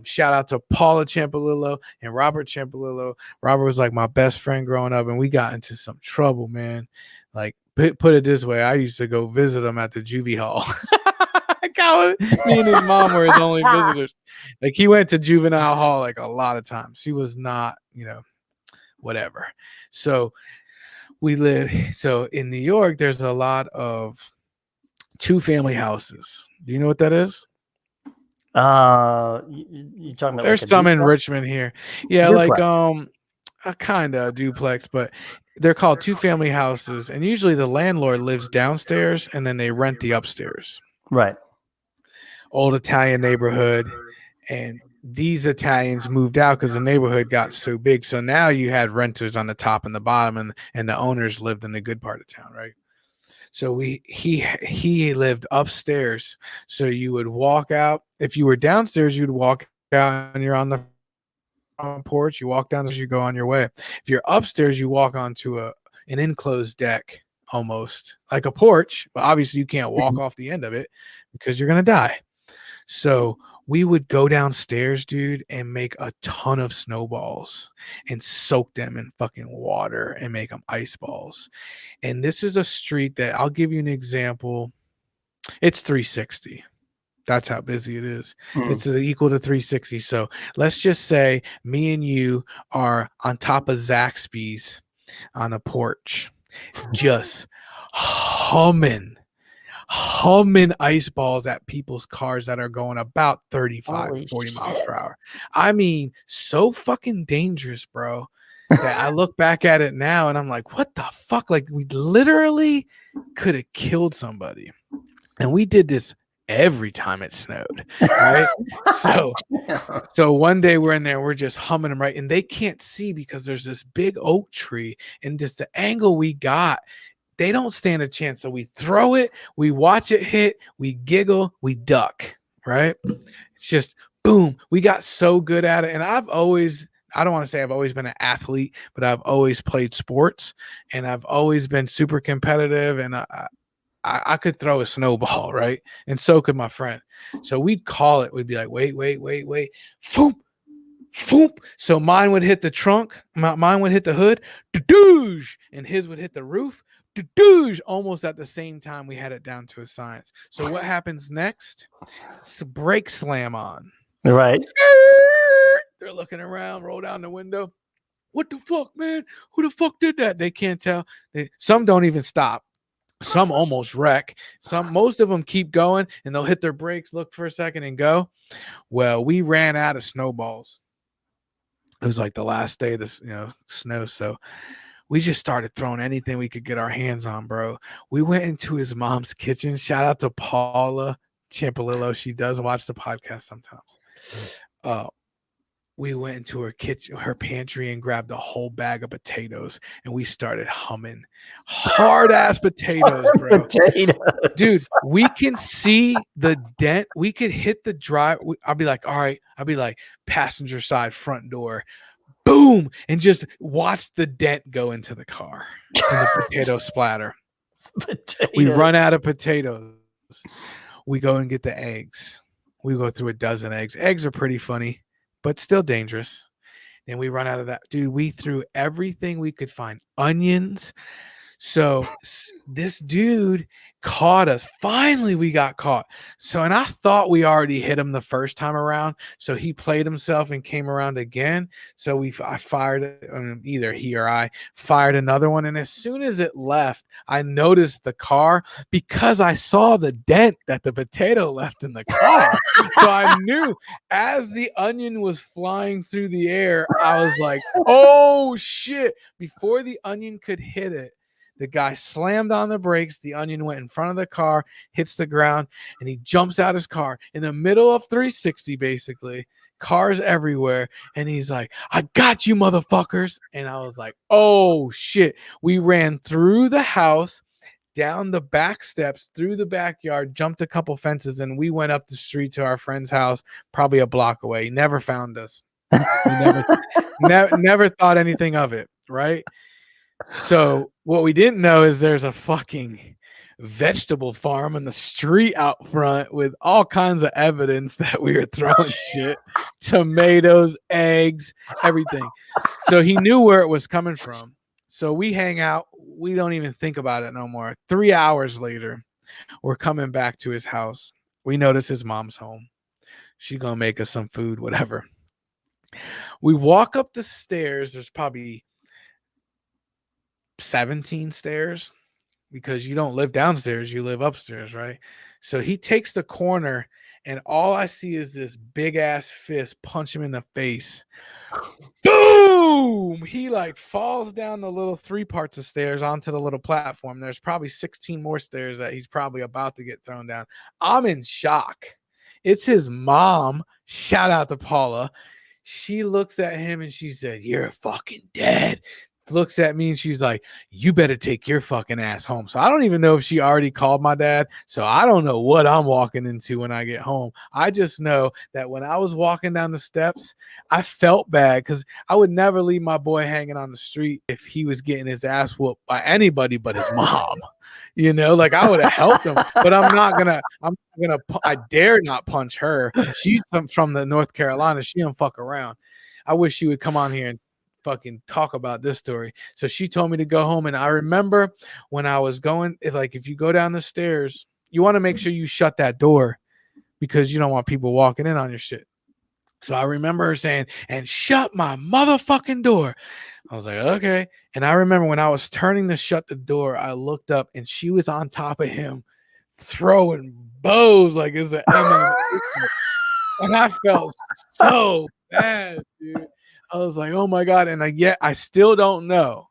A: Shout out to Paula Ciampolillo and Robert Ciampolillo. Robert was like my best friend growing up, and we got into some trouble, man. Like, put it this way, I used to go visit him at the juvie hall. Me and his mom were his only visitors. Like, he went to juvenile hall like a lot of times. He was not, whatever. So so in New York, there's a lot of 2-family houses. Do you know what that is?
B: You talking about
A: There's
B: like a
A: some in
B: duplex?
A: Richmond here. Yeah, like
B: Duplex.
A: a kind of duplex, but they're called 2-family houses, and usually the landlord lives downstairs and then they rent the upstairs.
B: Right.
A: Old Italian neighborhood, and these Italians moved out because the neighborhood got so big. So now you had renters on the top and the bottom, and the owners lived in the good part of town, right? So he lived upstairs. So you would walk out. If you were downstairs, you'd walk out and you're on the front porch. You walk down as you go on your way. If you're upstairs, you walk onto an enclosed deck, almost like a porch, but obviously you can't walk off the end of it because you're gonna die. So we would go downstairs, dude, and make a ton of snowballs and soak them in fucking water and make them ice balls. And this is a street that, I'll give you an example. It's 360. That's how busy it is.
B: Mm.
A: It's equal to 360. So let's just say me and you are on top of Zaxby's on a porch, just humming ice balls at people's cars that are going about 35,
B: Holy
A: 40 miles
B: shit.
A: per hour. I mean, so fucking dangerous, bro, that I look back at it now and I'm like, what the fuck? Like, we literally could have killed somebody. And we did this every time it snowed, right? So one day we're in there, we're just humming them, right? And they can't see because there's this big oak tree, and just the angle we got, they don't stand a chance. So we throw it, we watch it hit, we giggle, we duck, right? It's just boom. We got so good at it. And I don't want to say I've always been an athlete, but I've always played sports, and I've always been super competitive, and I could throw a snowball, right? And so could my friend. So we'd call it. We'd be like, wait. Foom, foom. So mine would hit the trunk. Mine would hit the hood. Doosh, and his would hit the roof. Doosh, almost at the same time. We had it down to a science. So what happens next? It's a brake slam on.
B: Right.
A: They're looking around, roll down the window. What the fuck, man? Who the fuck did that? They can't tell. Some don't even stop. Some almost wreck. Most of them keep going, and they'll hit their brakes, look for a second, and go. Well, we ran out of snowballs. It was like the last day of the snow, so we just started throwing anything we could get our hands on, bro. We went into his mom's kitchen. Shout out to Paula Ciampolillo. She does watch the podcast sometimes. we went into her kitchen, her pantry, and grabbed a whole bag of potatoes, and we started humming hard ass potatoes, bro.
B: Potatoes.
A: Dude, we can see the dent. We could hit the drive. I'll be like, all right. I'll be like, passenger side front door, boom, and just watch the dent go into the car and the potato splatter. We run out of potatoes. We go and get the eggs. We go through a dozen eggs. Eggs are pretty funny, but still dangerous. And we run out of that. Dude, we threw everything we could find. Onions. So this dude caught us. Finally, we got caught. So, and I thought we already hit him the first time around. So he played himself and came around again. So I fired, either he or I fired another one. And as soon as it left, I noticed the car because I saw the dent that the potato left in the car. So I knew as the onion was flying through the air, I was like, oh shit. Before the onion could hit it, the guy slammed on the brakes. The onion went in front of the car, hits the ground, and he jumps out his car in the middle of 360, basically. Cars everywhere. And he's like, I got you, motherfuckers. And I was like, oh, shit. We ran through the house, down the back steps, through the backyard, jumped a couple fences, and we went up the street to our friend's house, probably a block away. He never found us. Never thought anything of it, right? So what we didn't know is there's a fucking vegetable farm in the street out front with all kinds of evidence that we were throwing shit, tomatoes, eggs, everything. So he knew where it was coming from. So we hang out. We don't even think about it no more. 3 hours later, we're coming back to his house. We notice his mom's home. She's going to make us some food, whatever. We walk up the stairs. There's probably 17 stairs because you don't live downstairs, you live upstairs, right? So he takes the corner and all I see is this big ass fist punch him in the face. Boom! He like falls down the little 3 parts of stairs onto the little platform. There's probably 16 more stairs that he's probably about to get thrown down. I'm in shock. It's his mom. Shout out to Paula. She looks at him and she said, "You're fucking dead." Looks at me and she's like, "You better take your fucking ass home." So I don't even know if she already called my dad. So I don't know what I'm walking into when I get home. I just know that when I was walking down the steps, I felt bad because I would never leave my boy hanging on the street if he was getting his ass whooped by anybody but his mom. You know, like I would have helped him, but I dare not punch her. She's from the North Carolina. She don't fuck around. I wish she would come on here and fucking talk about this story. So she told me to go home. And I remember when I was going, if you go down the stairs, you want to make sure you shut that door because you don't want people walking in on your shit. So I remember her saying, "And shut my motherfucking door." I was like, okay. And I remember when I was turning to shut the door, I looked up and she was on top of him throwing bows like it's the MMA. And I felt so bad, dude. I was like, oh my God. And yet I still don't know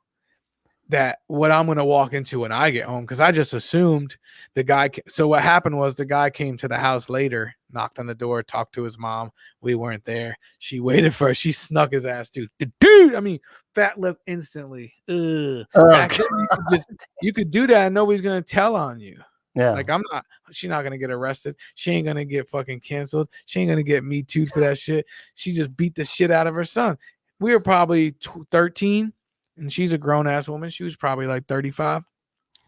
A: that what I'm going to walk into when I get home. Cause I just assumed the guy. So what happened was the guy came to the house later, knocked on the door, talked to his mom. We weren't there. She waited for us. She snuck his ass too. Dude, I mean, fat lip instantly. Back then, you could do that and nobody's going to tell on you.
B: Yeah.
A: Like she's not going to get arrested. She ain't going to get fucking canceled. She ain't going to get Me Too'd for that shit. She just beat the shit out of her son. We were probably 13 and she's a grown ass woman. She was probably like 35.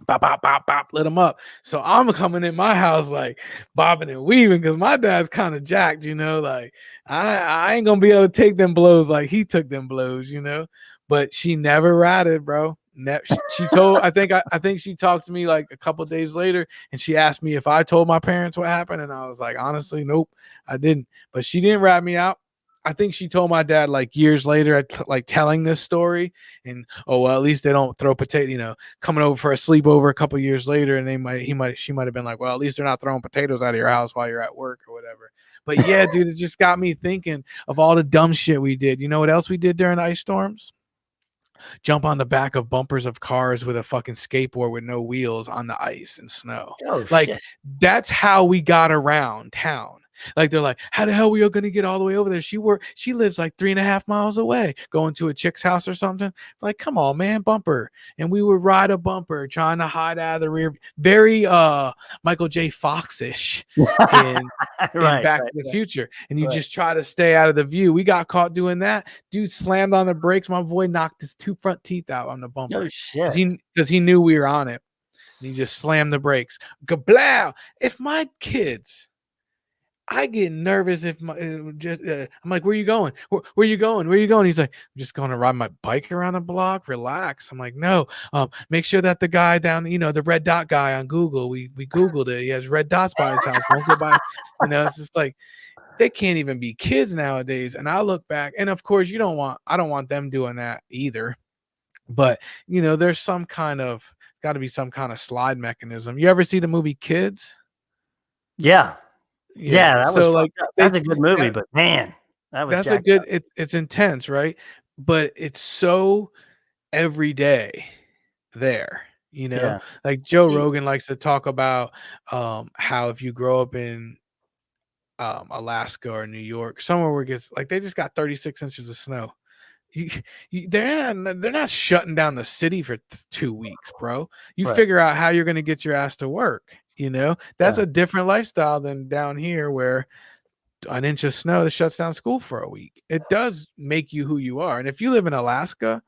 A: Bop, bop, bop, bop, lit him up. So I'm coming in my house like bobbing and weaving because my dad's kind of jacked, you know, like I ain't going to be able to take them blows like he took them blows, you know, but she never ratted, bro. She told, I think she talked to me like a couple days later and she asked me if I told my parents what happened. And I was like, honestly, nope, I didn't. But she didn't rat me out. I think she told my dad like years later, like telling this story and, oh, well, at least they don't throw potato, you know, coming over for a sleepover a couple years later. And she might've been like, well, at least they're not throwing potatoes out of your house while you're at work or whatever. But yeah, dude, it just got me thinking of all the dumb shit we did. You know what else we did during ice storms? Jump on the back of bumpers of cars with a fucking skateboard with no wheels on the ice and snow.
B: Oh,
A: like
B: shit.
A: That's how we got around town. Like they're like, how the hell we are gonna get all the way over there? She lives like 3.5 miles away, going to a chick's house or something. Like, come on, man, bumper. And we would ride a bumper, trying to hide out of the rear. Very Michael J. Fox-ish in, in Back to the Future. And you just try to stay out of the view. We got caught doing that. Dude slammed on the brakes. My boy knocked his 2 front teeth out on the bumper.
B: Oh shit.
A: Because he knew we were on it. And he just slammed the brakes. Kablow! If my kids, I get nervous if I'm like, where you going? Where you going? Where you going? He's like, I'm just going to ride my bike around the block. Relax. I'm like, no. Make sure that the guy down, the red dot guy on Google, we Googled it. He has red dots by his house. Don't go by. It's just like they can't even be kids nowadays. And I look back, and of course, I don't want them doing that either. But there's some kind of got to be some kind of slide mechanism. You ever see the movie Kids?
B: Yeah, that was
A: like
B: that's a good movie, but man,
A: that's a good. It's intense, right? But it's so every day there. Like Joe Rogan likes to talk about how if you grow up in Alaska or New York, somewhere where it gets like they just got 36 inches of snow. They're not shutting down the city for 2 weeks, bro. You figure out how you're going to get your ass to work. That's a different lifestyle than down here where an inch of snow that shuts down school for a week. It does make you who you are. And if you live in Alaska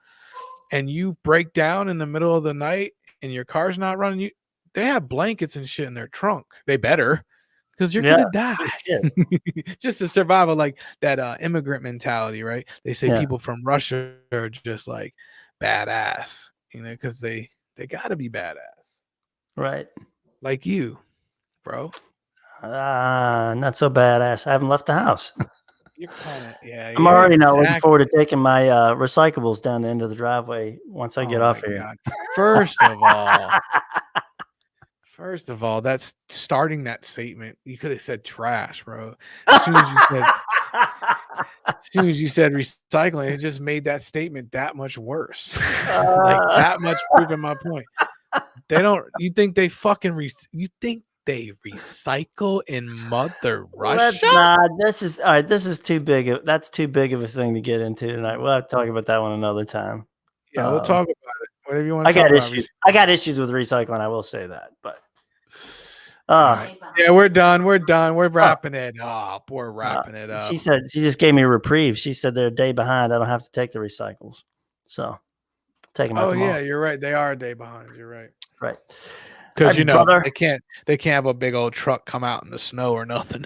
A: and you break down in the middle of the night and your car's not running, they have blankets and shit in their trunk. They better. Because you're gonna die. Just to survive like that immigrant mentality, right? They say people from Russia are just like badass, because they gotta be badass.
B: Right.
A: Like you, bro.
B: Not so badass. I haven't left the house.
A: You're kind of
B: I'm already not looking forward to taking my recyclables down the end of the driveway once I get off here.
A: God. First of all, that's starting that statement. You could have said trash, bro. As soon as you said recycling, it just made that statement that much worse. Like that much proving my point. They don't. You think they fucking? You think they recycle in Mother Russia?
B: This is all right. This is too big. That's too big of a thing to get into tonight. We'll have to talk about that one another time.
A: Yeah, we'll talk about it. Whatever you want.
B: I got issues. I got issues with recycling. I will say that, but.
A: Yeah, we're done. We're wrapping it up. We're wrapping it up.
B: She said she just gave me a reprieve. She said they're a day behind. I don't have to take the recycles. So take them out tomorrow.
A: Yeah, you're right. They are a day behind. You're right.
B: Right.
A: Because they can't have a big old truck come out in the snow or nothing,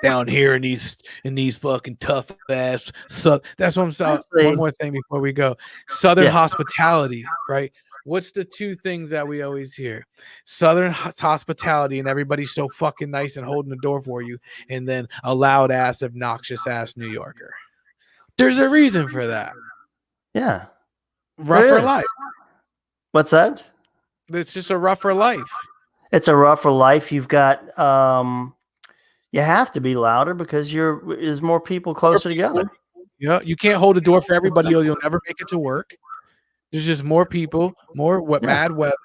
A: down here in these fucking tough ass. So that's what I'm saying. One more thing before we go. Southern hospitality, right? What's the 2 things that we always hear? Southern hospitality, and everybody's so fucking nice and holding the door for you, and then a loud ass, obnoxious ass New Yorker. There's a reason for that.
B: Yeah.
A: Rougher life.
B: What's that?
A: It's just a rougher life.
B: It's a rougher life. You've got you have to be louder because there's more people closer together.
A: Yeah, you can't hold the door for everybody or you'll never make it to work. There's just more people, bad weather.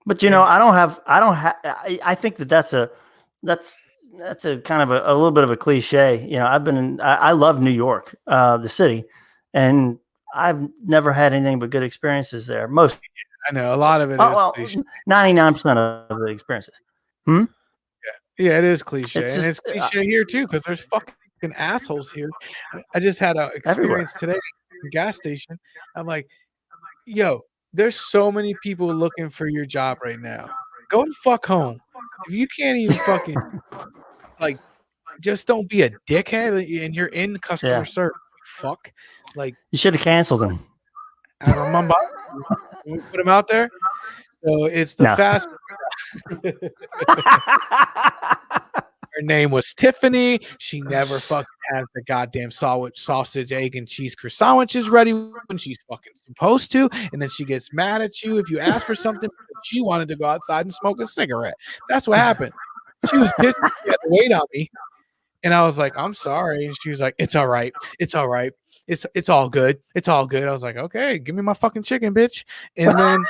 B: But I think that's a kind of a little bit of a cliche. I love New York, the city, and I've never had anything but good experiences there.
A: I know a lot of it is cliche.
B: 99% of the experiences.
A: Yeah, it is cliche. It's cliche here too, because there's fucking assholes here. I just had an experience today at the gas station. I'm like, yo, there's so many people looking for your job right now. Go the fuck home. If you can't even fucking just don't be a dickhead and you're in customer service. Fuck. Like
B: you should have canceled them.
A: We put them out there. So it's the fast. Her name was Tiffany. She never fucking has the goddamn sausage, egg, and cheese croissants ready when she's fucking supposed to. And then she gets mad at you if you ask for something. She wanted to go outside and smoke a cigarette. That's what happened. She was pissed. She had to wait on me. And I was like, I'm sorry. And she was like, it's all right. It's all right. It's all good. It's all good. I was like, okay, give me my fucking chicken, bitch. And then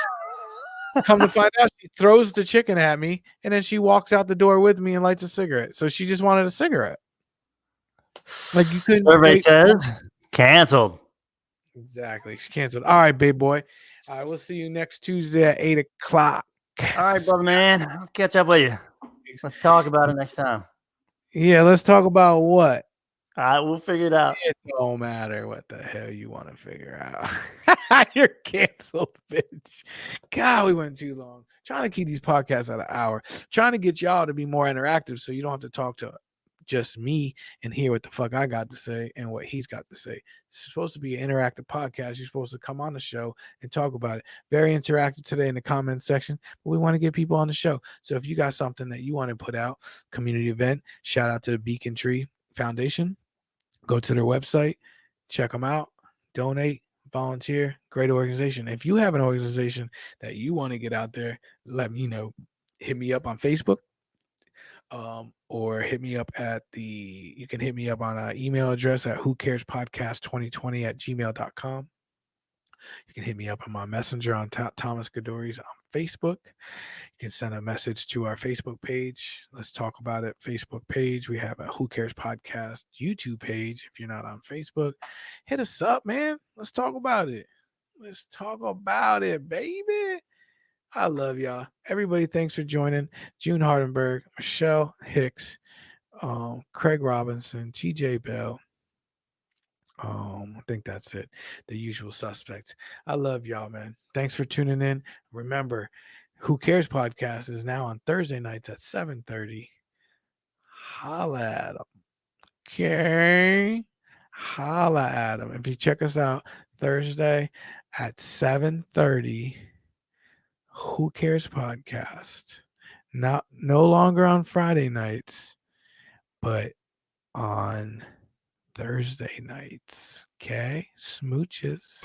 A: Come to find out, she throws the chicken at me, and then she walks out the door with me and lights a cigarette. So she just wanted a cigarette. Like you couldn't
B: Survey
A: wait.
B: says canceled.
A: Exactly. She canceled. All right, big boy. All right, we'll see you next Tuesday at 8:00.
B: All right, brother man. I'll catch up with you. Let's talk about it next time.
A: Yeah, let's talk about what?
B: All right, we'll figure it out.
A: It don't matter what the hell you want to figure out. You're canceled, bitch. God, we went too long. Trying to keep these podcasts at an hour. Trying to get y'all to be more interactive so you don't have to talk to just me and hear what the fuck I got to say and what he's got to say. It's supposed to be an interactive podcast. You're supposed to come on the show and talk about it. Very interactive today in the comments section, but we want to get people on the show. So if you got something that you want to put out, community event, shout out to the Beacon Tree Foundation. Go to their website, check them out, donate, volunteer. Great organization. If you have an organization that you want to get out there, let me know. Hit me up on Facebook, or hit me up at you can hit me up on an email address at whocarespodcast2020@gmail.com. You can hit me up on my messenger on Thomas Gadories on Facebook. You can send a message to our Facebook page. Let's talk about it. Facebook page. We have a Who Cares Podcast YouTube page. If you're not on Facebook, hit us up, man. Let's talk about it. Let's talk about it, baby. I love y'all. Everybody, thanks for joining. June Hardenberg, Michelle Hicks, Craig Robinson, TJ Bell. I think that's it. The usual suspects. I love y'all, man. Thanks for tuning in. Remember, Who Cares Podcast is now on Thursday nights at 7:30. Holla at them. Okay. Holla at them. If you check us out Thursday at 7:30, Who Cares Podcast. No longer on Friday nights, but on Thursday nights. Okay? Smooches.